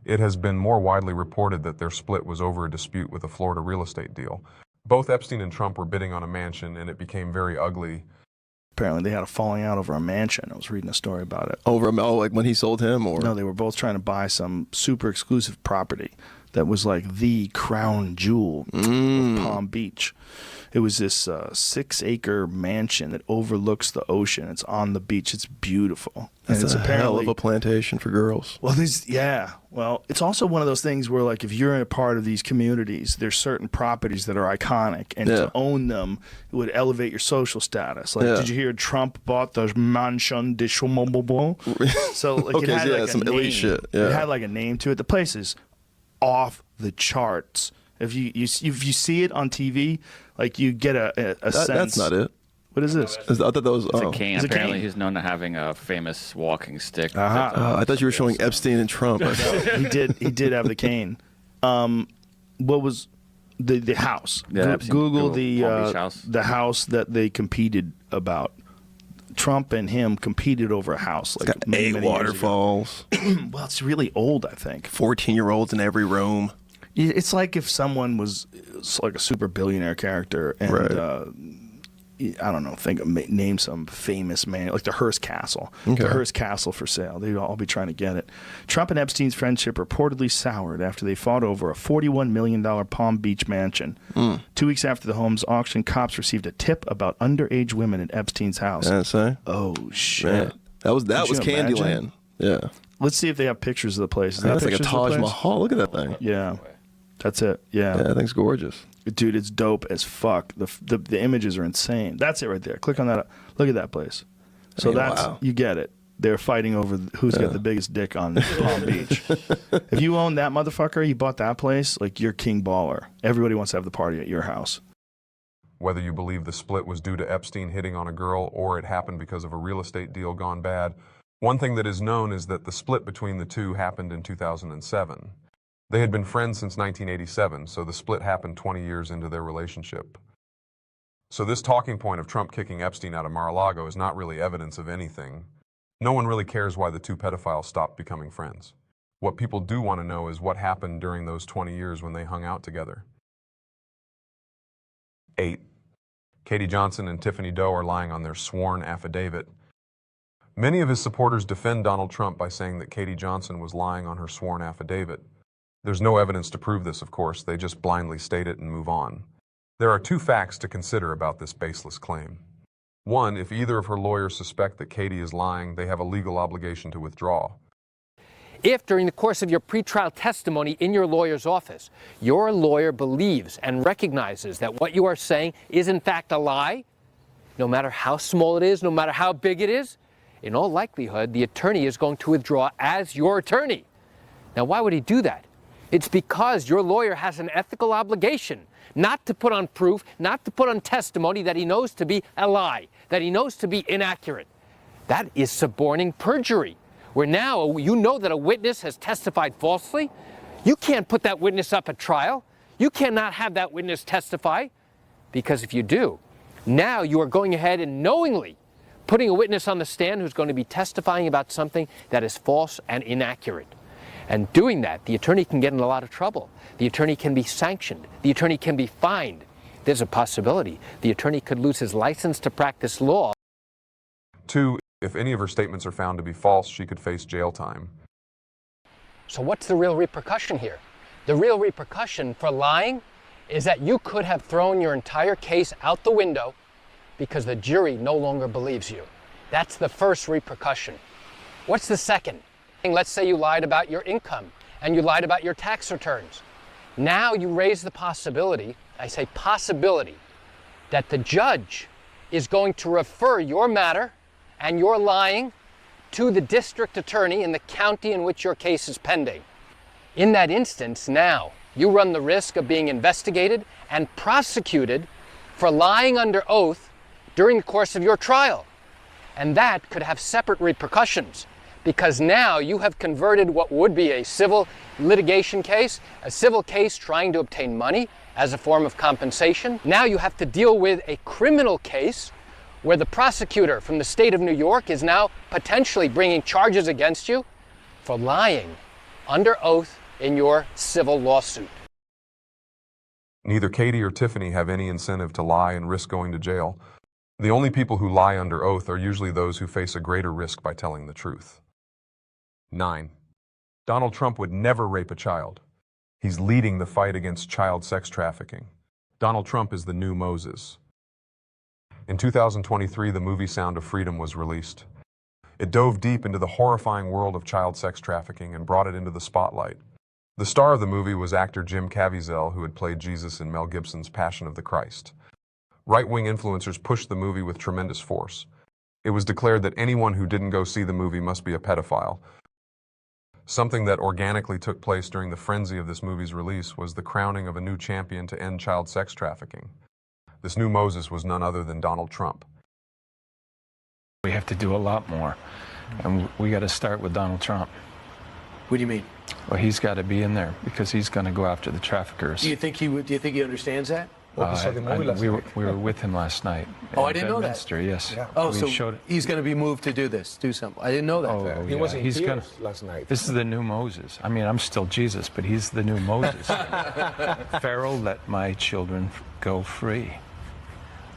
It has been more widely reported that their split was over a dispute with a Florida real estate deal. Both Epstein and Trump were bidding on a mansion, and it became very ugly. Apparently they had a falling out over a mansion. I was reading a story about it. Over like when he sold him, or? No, they were both trying to buy some super exclusive property that was like the crown jewel of Palm Beach. It was this 6-acre mansion that overlooks the ocean. It's on the beach. It's beautiful. And it's apparently a hell of a plantation for girls. Well, Well, it's also one of those things where, like, if you're a part of these communities, there's certain properties that are iconic, and to own them would elevate your social status. Like, did you hear Trump bought the mansion de Chumobobon? So, like, okay, it had like some a name. elite shit. Yeah. It had like a name to it. The place is off the charts. If you see it on TV, like, you get a sense. That's not it. What is this? I thought that was It's a cane. It's a Apparently, cane. he's known to having a famous walking stick. I thought you were showing Epstein and Trump. He did have the cane. What was the house? Yeah, Google Palm Beach house. the house that they competed about. Trump and him competed over a house. Like, it's got 8 waterfalls. Well, it's really old, I think. 14-year-olds in every room. It's like if someone was like a super billionaire character and I don't know, name some famous man, like the Hearst Castle. Okay. The Hearst Castle for sale. They'd all be trying to get it. Trump and Epstein's friendship reportedly soured after they fought over a $41 million Palm Beach mansion. 2 weeks after the home's auction, cops received a tip about underage women at Epstein's house. Oh, shit. Man. That was Candyland. Yeah. Let's see if they have pictures of the place. That's like a Taj Mahal. Look at that thing. Yeah. That's it. Yeah. That thing's gorgeous. Dude, it's dope as fuck. The images are insane. That's it right there. Click on that. Look at that place. So you get it. They're fighting over who's got the biggest dick on Palm Beach. If you own that motherfucker, you bought that place, like, you're king baller. Everybody wants to have the party at your house. Whether you believe the split was due to Epstein hitting on a girl or it happened because of a real estate deal gone bad, one thing that is known is that the split between the two happened in 2007. They had been friends since 1987, so the split happened 20 years into their relationship. So this talking point of Trump kicking Epstein out of Mar-a-Lago is not really evidence of anything. No one really cares why the two pedophiles stopped becoming friends. What people do want to know is what happened during those 20 years when they hung out together. 8. Katie Johnson and Tiffany Doe are lying on their sworn affidavit. Many of his supporters defend Donald Trump by saying that Katie Johnson was lying on her sworn affidavit. There's no evidence to prove this, of course. They just blindly state it and move on. There are 2 facts to consider about this baseless claim. 1, if either of her lawyers suspect that Katie is lying, they have a legal obligation to withdraw. If during the course of your pretrial testimony in your lawyer's office, your lawyer believes and recognizes that what you are saying is in fact a lie, no matter how small it is, no matter how big it is, in all likelihood, the attorney is going to withdraw as your attorney. Now, why would he do that? It's because your lawyer has an ethical obligation not to put on proof, not to put on testimony that he knows to be a lie, that he knows to be inaccurate. That is suborning perjury, where now you know that a witness has testified falsely. You can't put that witness up at trial. You cannot have that witness testify, because if you do, now you are going ahead and knowingly putting a witness on the stand who's going to be testifying about something that is false and inaccurate. And doing that, the attorney can get in a lot of trouble. The attorney can be sanctioned. The attorney can be fined. There's a possibility the attorney could lose his license to practice law. 2, if any of her statements are found to be false, she could face jail time. So what's the real repercussion here? The real repercussion for lying is that you could have thrown your entire case out the window because the jury no longer believes you. That's the first repercussion. What's the second? Let's say you lied about your income and you lied about your tax returns. Now you raise the possibility, I say possibility, that the judge is going to refer your matter and your lying to the district attorney in the county in which your case is pending. In that instance, now, you run the risk of being investigated and prosecuted for lying under oath during the course of your trial. And that could have separate repercussions, because now you have converted what would be a civil litigation case, a civil case trying to obtain money as a form of compensation. Now you have to deal with a criminal case where the prosecutor from the state of New York is now potentially bringing charges against you for lying under oath in your civil lawsuit. Neither Katie or Tiffany have any incentive to lie and risk going to jail. The only people who lie under oath are usually those who face a greater risk by telling the truth. 9. Donald Trump would never rape a child. He's leading the fight against child sex trafficking. Donald Trump is the new Moses. In 2023, the movie Sound of Freedom was released. It dove deep into the horrifying world of child sex trafficking and brought it into the spotlight. The star of the movie was actor Jim Caviezel, who had played Jesus in Mel Gibson's Passion of the Christ. Right-wing influencers pushed the movie with tremendous force. It was declared that anyone who didn't go see the movie must be a pedophile. Something that organically took place during the frenzy of this movie's release was the crowning of a new champion to end child sex trafficking. This new Moses was none other than Donald Trump. We have to do a lot more, and we got to start with Donald Trump. What do you mean? Well, he's got to be in there because he's going to go after the traffickers. Do you think he would? Do you think he understands that? We were with him last night. Oh, I didn't know that. Yes. Yeah. Oh, so he's going to be moved to do this, do something. I didn't know that. Oh, he wasn't. He's going last night. This is the new Moses. I mean, I'm still Jesus, but he's the new Moses. Pharaoh, let my children go free.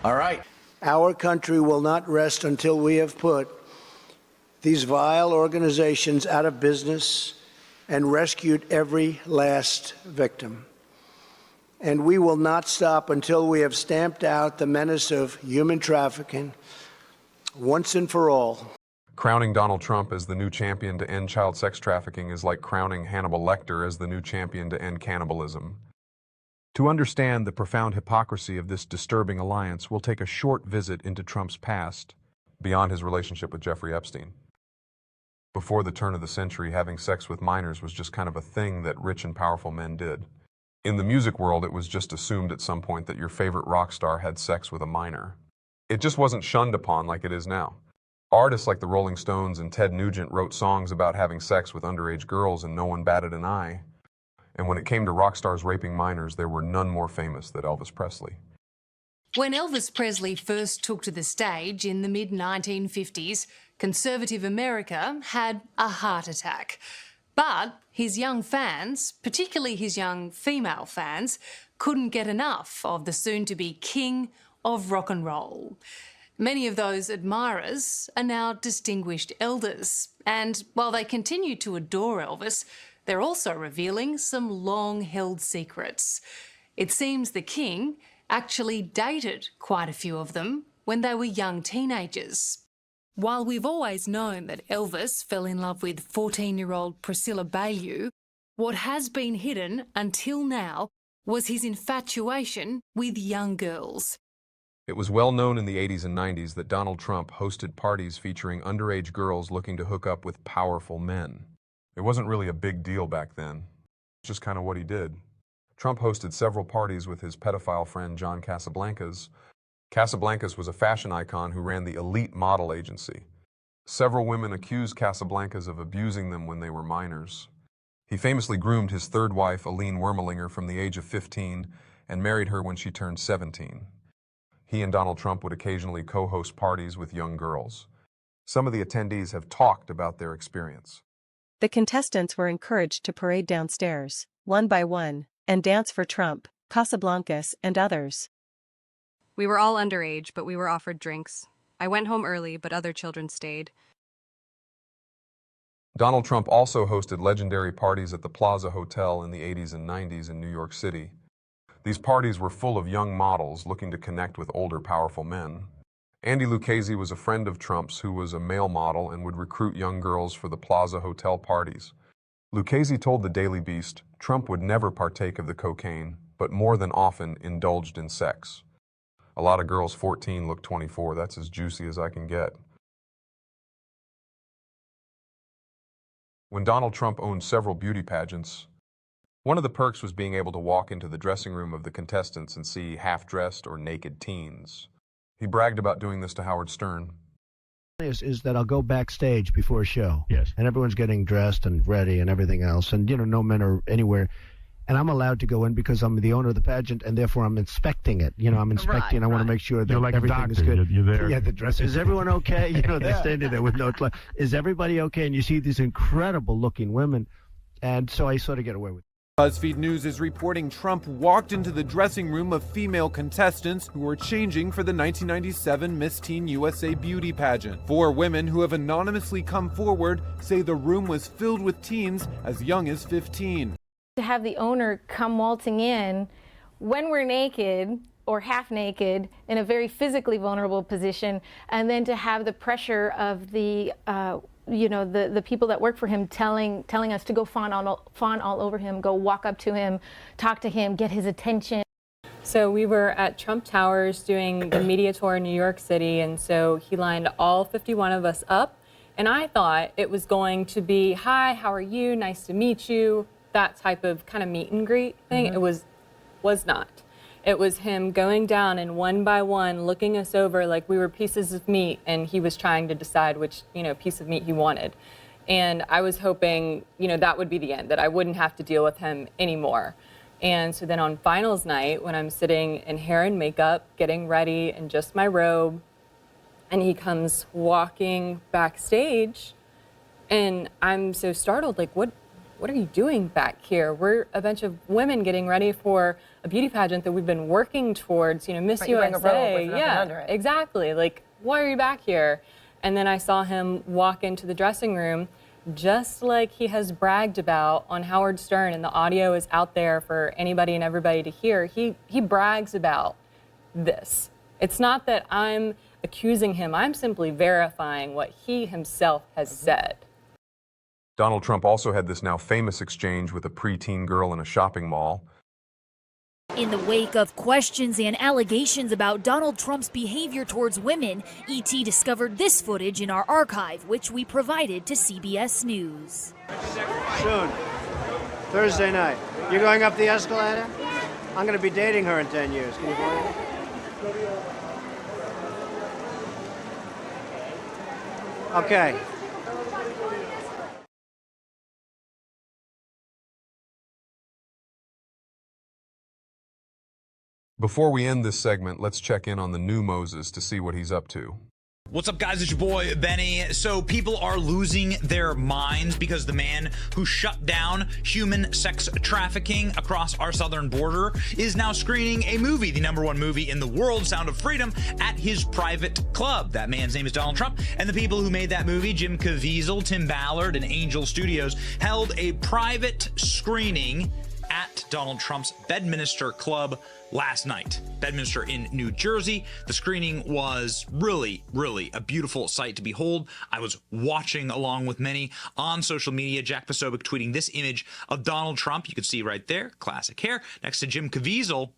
All right. Our country will not rest until we have put these vile organizations out of business and rescued every last victim. And we will not stop until we have stamped out the menace of human trafficking once and for all. Crowning Donald Trump as the new champion to end child sex trafficking is like crowning Hannibal Lecter as the new champion to end cannibalism. To understand the profound hypocrisy of this disturbing alliance, we'll take a short visit into Trump's past, beyond his relationship with Jeffrey Epstein. Before the turn of the century, having sex with minors was just kind of a thing that rich and powerful men did. In the music world, it was just assumed at some point that your favorite rock star had sex with a minor. It just wasn't shunned upon like it is now. Artists like the Rolling Stones and Ted Nugent wrote songs about having sex with underage girls and no one batted an eye. And when it came to rock stars raping minors, there were none more famous than Elvis Presley. When Elvis Presley first took to the stage in the mid-1950s, conservative America had a heart attack. But his young fans, particularly his young female fans, couldn't get enough of the soon-to-be king of rock and roll. Many of those admirers are now distinguished elders, and while they continue to adore Elvis, they're also revealing some long-held secrets. It seems the king actually dated quite a few of them when they were young teenagers. While we've always known that Elvis fell in love with 14-year-old Priscilla Bayou, what has been hidden until now was his infatuation with young girls. It was well known in the 80s and 90s that Donald Trump hosted parties featuring underage girls looking to hook up with powerful men. It wasn't really a big deal back then. It's just kind of what he did. Trump hosted several parties with his pedophile friend John Casablancas. Casablancas was a fashion icon who ran the elite model agency. Several women accused Casablancas of abusing them when they were minors. He famously groomed his third wife, Aline Wermelinger, from the age of 15 and married her when she turned 17. He and Donald Trump would occasionally co-host parties with young girls. Some of the attendees have talked about their experience. The contestants were encouraged to parade downstairs, one by one, and dance for Trump, Casablancas, and others. We were all underage, but we were offered drinks. I went home early, but other children stayed. Donald Trump also hosted legendary parties at the Plaza Hotel in the 80s and 90s in New York City. These parties were full of young models looking to connect with older, powerful men. Andy Lucchese was a friend of Trump's who was a male model and would recruit young girls for the Plaza Hotel parties. Lucchese told the Daily Beast Trump would never partake of the cocaine, but more than often indulged in sex. A lot of girls 14 look 24. That's as juicy as I can get. When Donald Trump owned several beauty pageants, one of the perks was being able to walk into the dressing room of the contestants and see half-dressed or naked teens. He bragged about doing this to Howard Stern. Is that I'll go backstage before a show. Yes. And everyone's getting dressed and ready and everything else. And, no men are anywhere. And I'm allowed to go in because I'm the owner of the pageant, and therefore I'm inspecting it. I'm inspecting. I want to make sure that like everything is doctor. good. You're there. Yeah, the dress. Is everyone okay? They're standing there with no clothes. Is everybody okay? And you see these incredible-looking women. And so I sort of get away with it. BuzzFeed News is reporting Trump walked into the dressing room of female contestants who were changing for the 1997 Miss Teen USA beauty pageant. 4 women who have anonymously come forward say the room was filled with teens as young as 15. To have the owner come waltzing in when we're naked or half naked in a very physically vulnerable position, and then to have the pressure of the the people that work for him telling us to go fawn all over him, go walk up to him, talk to him, get his attention. So we were at Trump Towers doing the media tour in New York City, and so he lined all 51 of us up, and I thought it was going to be, hi, how are you, nice to meet you, that type of kind of meet and greet thing. It was not. It was him going down and one by one looking us over like we were pieces of meat, and he was trying to decide which, piece of meat he wanted. And I was hoping, that would be the end, that I wouldn't have to deal with him anymore. And so then on finals night, when I'm sitting in hair and makeup, getting ready in just my robe, and he comes walking backstage, and I'm so startled, like, what are you doing back here? We're a bunch of women getting ready for a beauty pageant that we've been working towards, Miss Right, you bring a USA. robe with nothing under it. Exactly. Like, why are you back here? And then I saw him walk into the dressing room, just like he has bragged about on Howard Stern, and the audio is out there for anybody and everybody to hear. He brags about this. It's not that I'm accusing him. I'm simply verifying what he himself has said. Donald Trump also had this now famous exchange with a preteen girl in a shopping mall. In the wake of questions and allegations about Donald Trump's behavior towards women, ET discovered this footage in our archive, which we provided to CBS News. Soon. Thursday night. You're going up the escalator? I'm going to be dating her in 10 years. Can you believe it? Okay. Before we end this segment, let's check in on the new Moses to see what he's up to. What's up, guys? It's your boy, Benny. So people are losing their minds because the man who shut down human sex trafficking across our southern border is now screening a movie, the #1 movie in the world, Sound of Freedom, at his private club. That man's name is Donald Trump, and the people who made that movie, Jim Caviezel, Tim Ballard, and Angel Studios, held a private screening at Donald Trump's Bedminster Club last night. Bedminster in New Jersey. The screening was really, really a beautiful sight to behold. I was watching along with many on social media. Jack Posobiec tweeting this image of Donald Trump. You can see right there, classic hair, next to Jim Caviezel,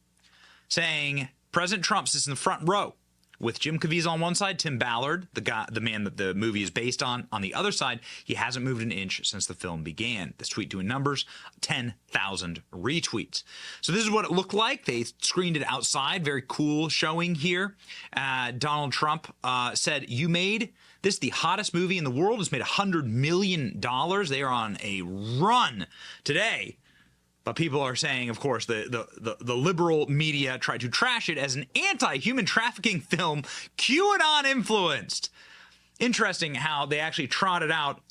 saying President Trump sits in the front row with Jim Caviezel on one side, Tim Ballard, the man that the movie is based on the other side. He hasn't moved an inch since the film began. This tweet doing numbers, 10,000 retweets. So this is what it looked like. They screened it outside. Very cool showing here. Donald Trump said, "You made this the hottest movie in the world. It's made $100 million. They are on a run today." But people are saying, of course, the liberal media tried to trash it as an anti-human trafficking film, QAnon influenced. Interesting how they actually trotted out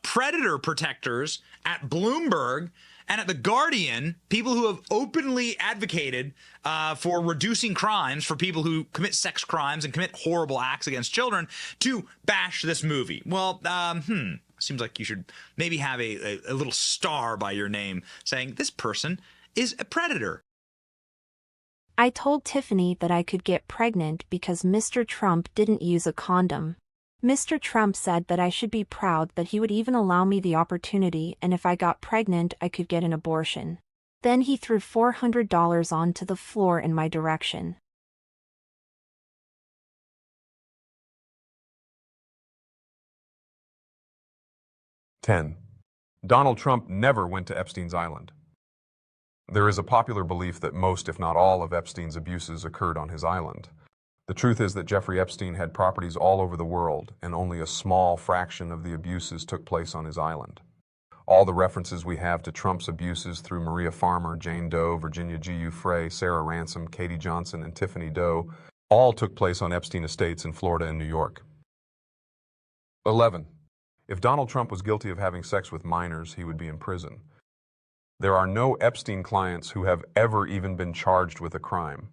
predator protectors at Bloomberg and at The Guardian, people who have openly advocated for reducing crimes for people who commit sex crimes and commit horrible acts against children, to bash this movie. Well, seems like you should maybe have a little star by your name saying this person is a predator. I told Tiffany that I could get pregnant because Mr. Trump didn't use a condom. Mr. Trump said that I should be proud that he would even allow me the opportunity, and if I got pregnant I could get an abortion. Then he threw $400 onto the floor in my direction. 10. Donald Trump never went to Epstein's island. There is a popular belief that most, if not all, of Epstein's abuses occurred on his island. The truth is that Jeffrey Epstein had properties all over the world, and only a small fraction of the abuses took place on his island. All the references we have to Trump's abuses through Maria Farmer, Jane Doe, Virginia G. Frey, Sarah Ransom, Katie Johnson, and Tiffany Doe all took place on Epstein estates in Florida and New York. 11. If Donald Trump was guilty of having sex with minors, he would be in prison. There are no Epstein clients who have ever even been charged with a crime.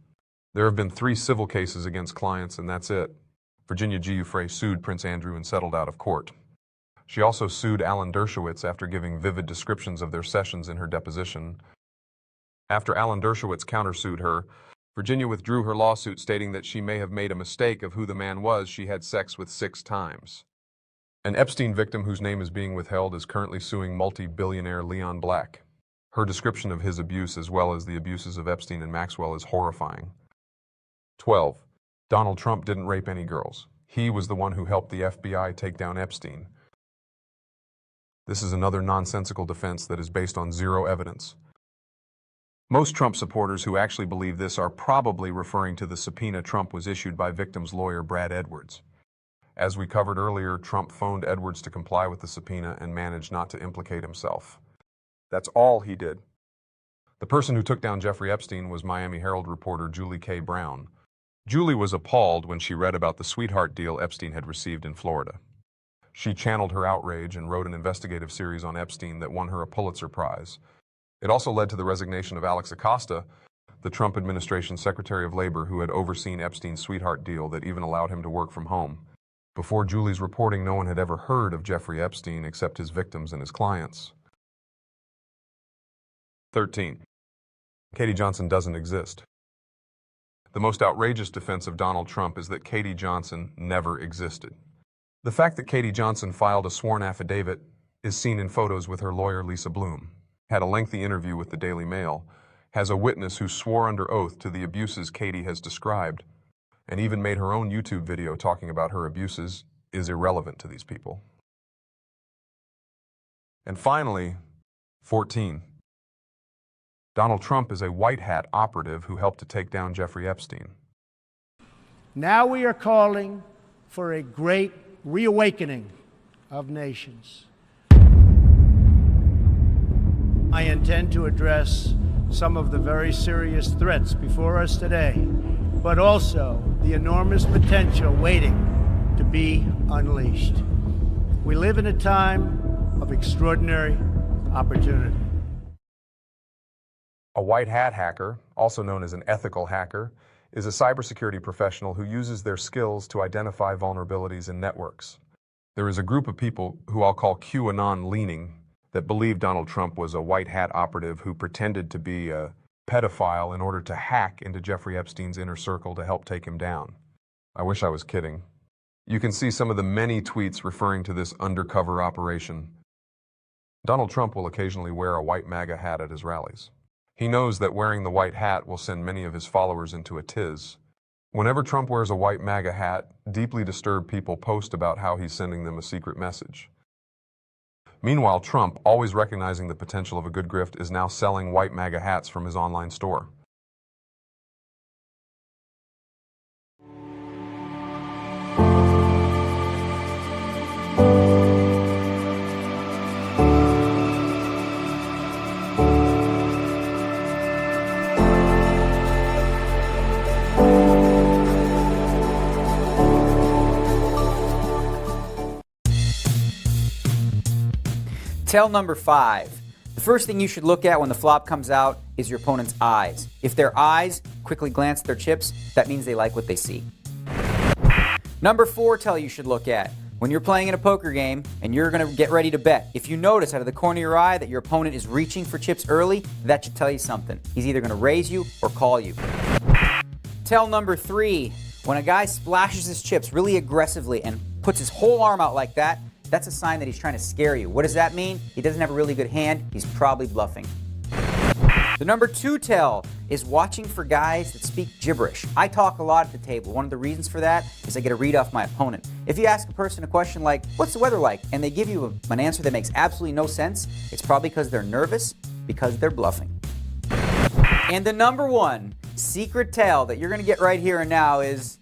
There have been 3 civil cases against clients, and that's it. Virginia G. Frey sued Prince Andrew and settled out of court. She also sued Alan Dershowitz after giving vivid descriptions of their sessions in her deposition. After Alan Dershowitz countersued her, Virginia withdrew her lawsuit, stating that she may have made a mistake of who the man was she had sex with 6 times. An Epstein victim whose name is being withheld is currently suing multi-billionaire Leon Black. Her description of his abuse, as well as the abuses of Epstein and Maxwell, is horrifying. 12. Donald Trump didn't rape any girls. He was the one who helped the FBI take down Epstein. This is another nonsensical defense that is based on 0 evidence. Most Trump supporters who actually believe this are probably referring to the subpoena Trump was issued by victim's lawyer Brad Edwards. As we covered earlier, Trump phoned Edwards to comply with the subpoena and managed not to implicate himself. That's all he did. The person who took down Jeffrey Epstein was Miami Herald reporter Julie K. Brown. Julie was appalled when she read about the sweetheart deal Epstein had received in Florida. She channeled her outrage and wrote an investigative series on Epstein that won her a Pulitzer Prize. It also led to the resignation of Alex Acosta, the Trump administration's Secretary of Labor, who had overseen Epstein's sweetheart deal that even allowed him to work from home. Before Julie's reporting, no one had ever heard of Jeffrey Epstein except his victims and his clients. 13. Katie Johnson doesn't exist. The most outrageous defense of Donald Trump is that Katie Johnson never existed. The fact that Katie Johnson filed a sworn affidavit is seen in photos with her lawyer Lisa Bloom, had a lengthy interview with the Daily Mail, has a witness who swore under oath to the abuses Katie has described, and even made her own YouTube video talking about her abuses, is irrelevant to these people. And finally, 14. Donald Trump is a white hat operative who helped to take down Jeffrey Epstein. Now we are calling for a great reawakening of nations. I intend to address some of the very serious threats before us today, but also the enormous potential waiting to be unleashed. We live in a time of extraordinary opportunity. A white hat hacker, also known as an ethical hacker, is a cybersecurity professional who uses their skills to identify vulnerabilities in networks. There is a group of people who I'll call QAnon-leaning that believe Donald Trump was a white hat operative who pretended to be a pedophile in order to hack into Jeffrey Epstein's inner circle to help take him down. I wish I was kidding. You can see some of the many tweets referring to this undercover operation. Donald Trump will occasionally wear a white MAGA hat at his rallies. He knows that wearing the white hat will send many of his followers into a tiz. Whenever Trump wears a white MAGA hat, deeply disturbed people post about how he's sending them a secret message. Meanwhile, Trump, always recognizing the potential of a good grift, is now selling white MAGA hats from his online store. Tell number 5. The first thing you should look at when the flop comes out is your opponent's eyes. If their eyes quickly glance at their chips, that means they like what they see. Number 4 tell you should look at. When you're playing in a poker game and you're going to get ready to bet, if you notice out of the corner of your eye that your opponent is reaching for chips early, that should tell you something. He's either going to raise you or call you. Tell number 3. When a guy splashes his chips really aggressively and puts his whole arm out like that, that's a sign that he's trying to scare you. What does that mean? He doesn't have a really good hand. He's probably bluffing. The number 2 tell is watching for guys that speak gibberish. I talk a lot at the table. One of the reasons for that is I get a read off my opponent. If you ask a person a question like, what's the weather like? And they give you an answer that makes absolutely no sense, it's probably because they're nervous, because they're bluffing. And the number 1 secret tell that you're going to get right here and now is,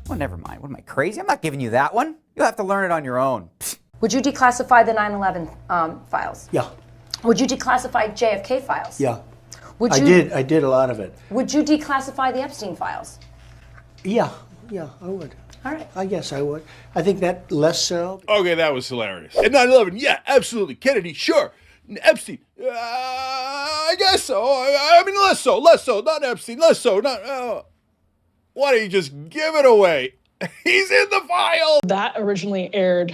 well, never mind. What am I, crazy? I'm not giving you that one. You'll have to learn it on your own. Would you declassify the 9/11 files? Yeah. Would you declassify JFK files? Yeah. Would you, I did a lot of it. Would you declassify the Epstein files? Yeah, I would. All right. I guess I would. I think that less so. Okay, that was hilarious. And 9/11, yeah, absolutely. Kennedy, sure. Epstein, I guess so. I mean, less so. Not Epstein, less so. Why don't you just give it away? He's in the file. That originally aired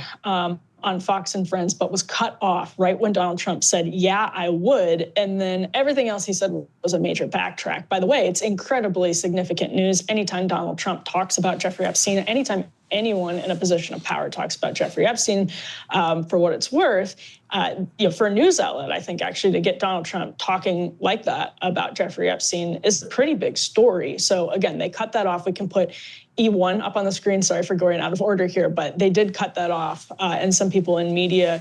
on Fox and Friends, but was cut off right when Donald Trump said, yeah, I would. And then everything else he said was a major backtrack. By the way, it's incredibly significant news. Anytime Donald Trump talks about Jeffrey Epstein, anytime anyone in a position of power talks about Jeffrey Epstein, for what it's worth, for a news outlet, I think actually to get Donald Trump talking like that about Jeffrey Epstein is a pretty big story. So again, they cut that off. We can put E1 up on the screen. Sorry for going out of order here, but they did cut that off. And some people in media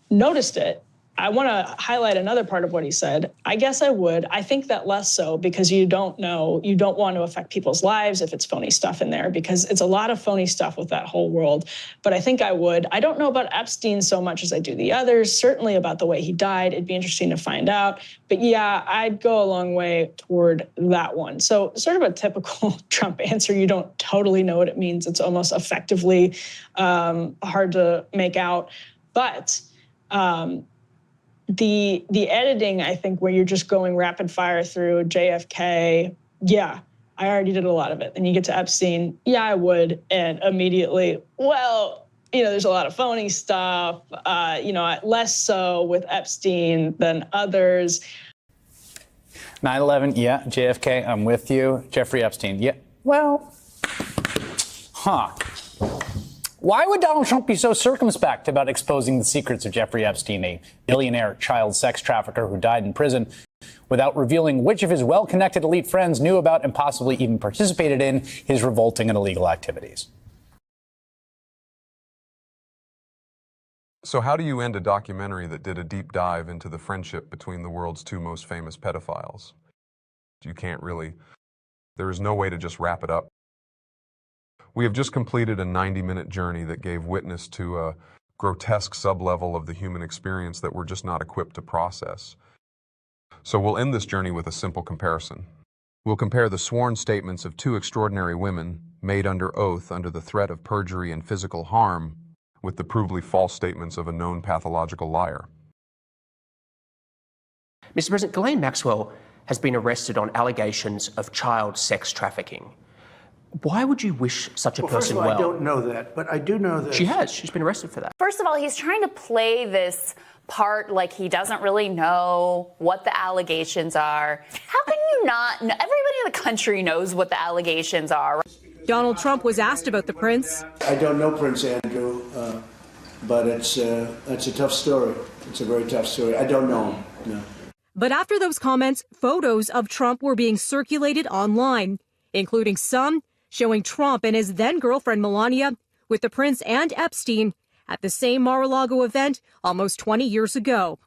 noticed it. I want to highlight another part of what he said. I guess I would. I think that less so because you don't want to affect people's lives if it's phony stuff in there, because it's a lot of phony stuff with that whole world. But I think I would. I don't know about Epstein so much as I do the others, certainly about the way he died. It'd be interesting to find out. But yeah, I'd go a long way toward that one. So sort of a typical Trump answer. You don't totally know what it means. It's almost effectively hard to make out. But the editing, I think, where you're just going rapid fire through JFK, yeah, I already did a lot of it. And you get to Epstein, yeah, I would. And immediately, well, there's a lot of phony stuff, less so with Epstein than others. 9/11, yeah. JFK, I'm with you. Jeffrey Epstein, yeah. Well, why would Donald Trump be so circumspect about exposing the secrets of Jeffrey Epstein, a billionaire child sex trafficker who died in prison, without revealing which of his well-connected elite friends knew about and possibly even participated in his revolting and illegal activities? So how do you end a documentary that did a deep dive into the friendship between the world's 2 most famous pedophiles? You can't really. There is no way to just wrap it up. We have just completed a 90-minute journey that gave witness to a grotesque sublevel of the human experience that we're just not equipped to process. So we'll end this journey with a simple comparison. We'll compare the sworn statements of 2 extraordinary women made under oath under the threat of perjury and physical harm with the provably false statements of a known pathological liar. Mr. President, Ghislaine Maxwell has been arrested on allegations of child sex trafficking. Why would you wish such a person well? First of all, I don't know that, but I do know that. She has. She's been arrested for that. First of all, he's trying to play this part like he doesn't really know what the allegations are. How can you not know? Everybody in the country knows what the allegations are. Donald Trump was asked about the prince. I don't know Prince Andrew, but it's a tough story. It's a very tough story. I don't know him, no. But after those comments, photos of Trump were being circulated online, including some showing Trump and his then-girlfriend Melania with the prince and Epstein at the same Mar-a-Lago event almost 20 years ago.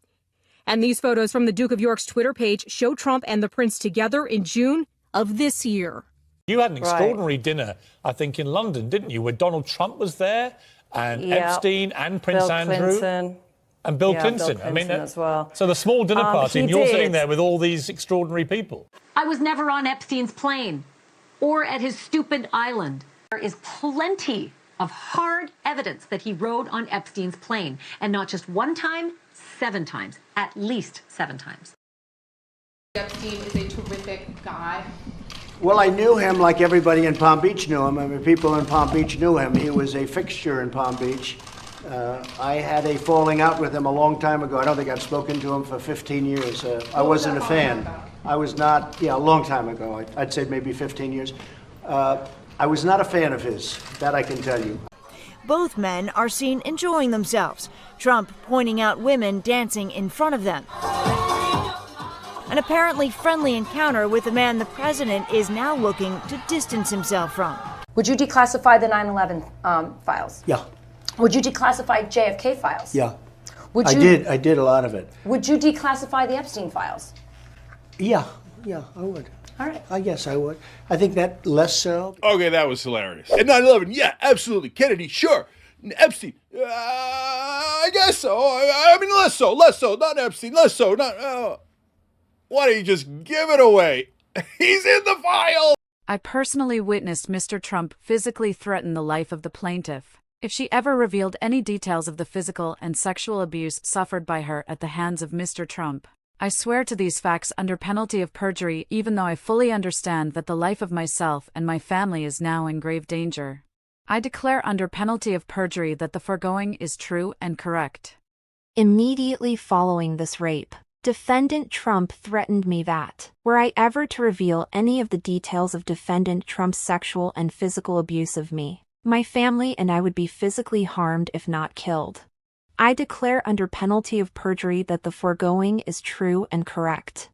And these photos from the Duke of York's Twitter page show Trump and the prince together in June of this year. You had an extraordinary dinner, I think, in London, didn't you, where Donald Trump was there and Epstein and Prince Andrew. Clinton. And Bill Clinton. Bill Clinton as well. So the small dinner party, and you're sitting there with all these extraordinary people. I was never on Epstein's plane or at his stupid island. There is plenty of hard evidence that he rode on Epstein's plane, and not just one time, 7 times, at least 7 times. Epstein is a terrific guy. Well, I knew him like everybody in Palm Beach knew him. I mean, people in Palm Beach knew him. He was a fixture in Palm Beach. I had a falling out with him a long time ago. I don't think I've spoken to him for 15 years. I wasn't a fan. I was not, a long time ago. I'd say maybe 15 years. I was not a fan of his, that I can tell you. Both men are seen enjoying themselves, Trump pointing out women dancing in front of them. an apparently friendly encounter with a man the president is now looking to distance himself from. Would you declassify the 9/11 files? Yeah, Would you declassify JFK files? yeah. Would I you, did. I did a lot of it. Would you declassify the Epstein files? Yeah, I would. All right. I guess I would. I think that less so. Okay, that was hilarious. And 9/11, yeah, absolutely. Kennedy, sure. Epstein, I guess so. I mean, less so. Not Epstein, less so. Not. Why don't you just give it away? He's in the file. I personally witnessed Mr. Trump physically threaten the life of the plaintiff. If she ever revealed any details of the physical and sexual abuse suffered by her at the hands of Mr. Trump, I swear to these facts under penalty of perjury, even though I fully understand that the life of myself and my family is now in grave danger. I declare under penalty of perjury that the foregoing is true and correct. Immediately following this rape, Defendant Trump threatened me that, were I ever to reveal any of the details of Defendant Trump's sexual and physical abuse of me, my family and I would be physically harmed if not killed. I declare under penalty of perjury that the foregoing is true and correct.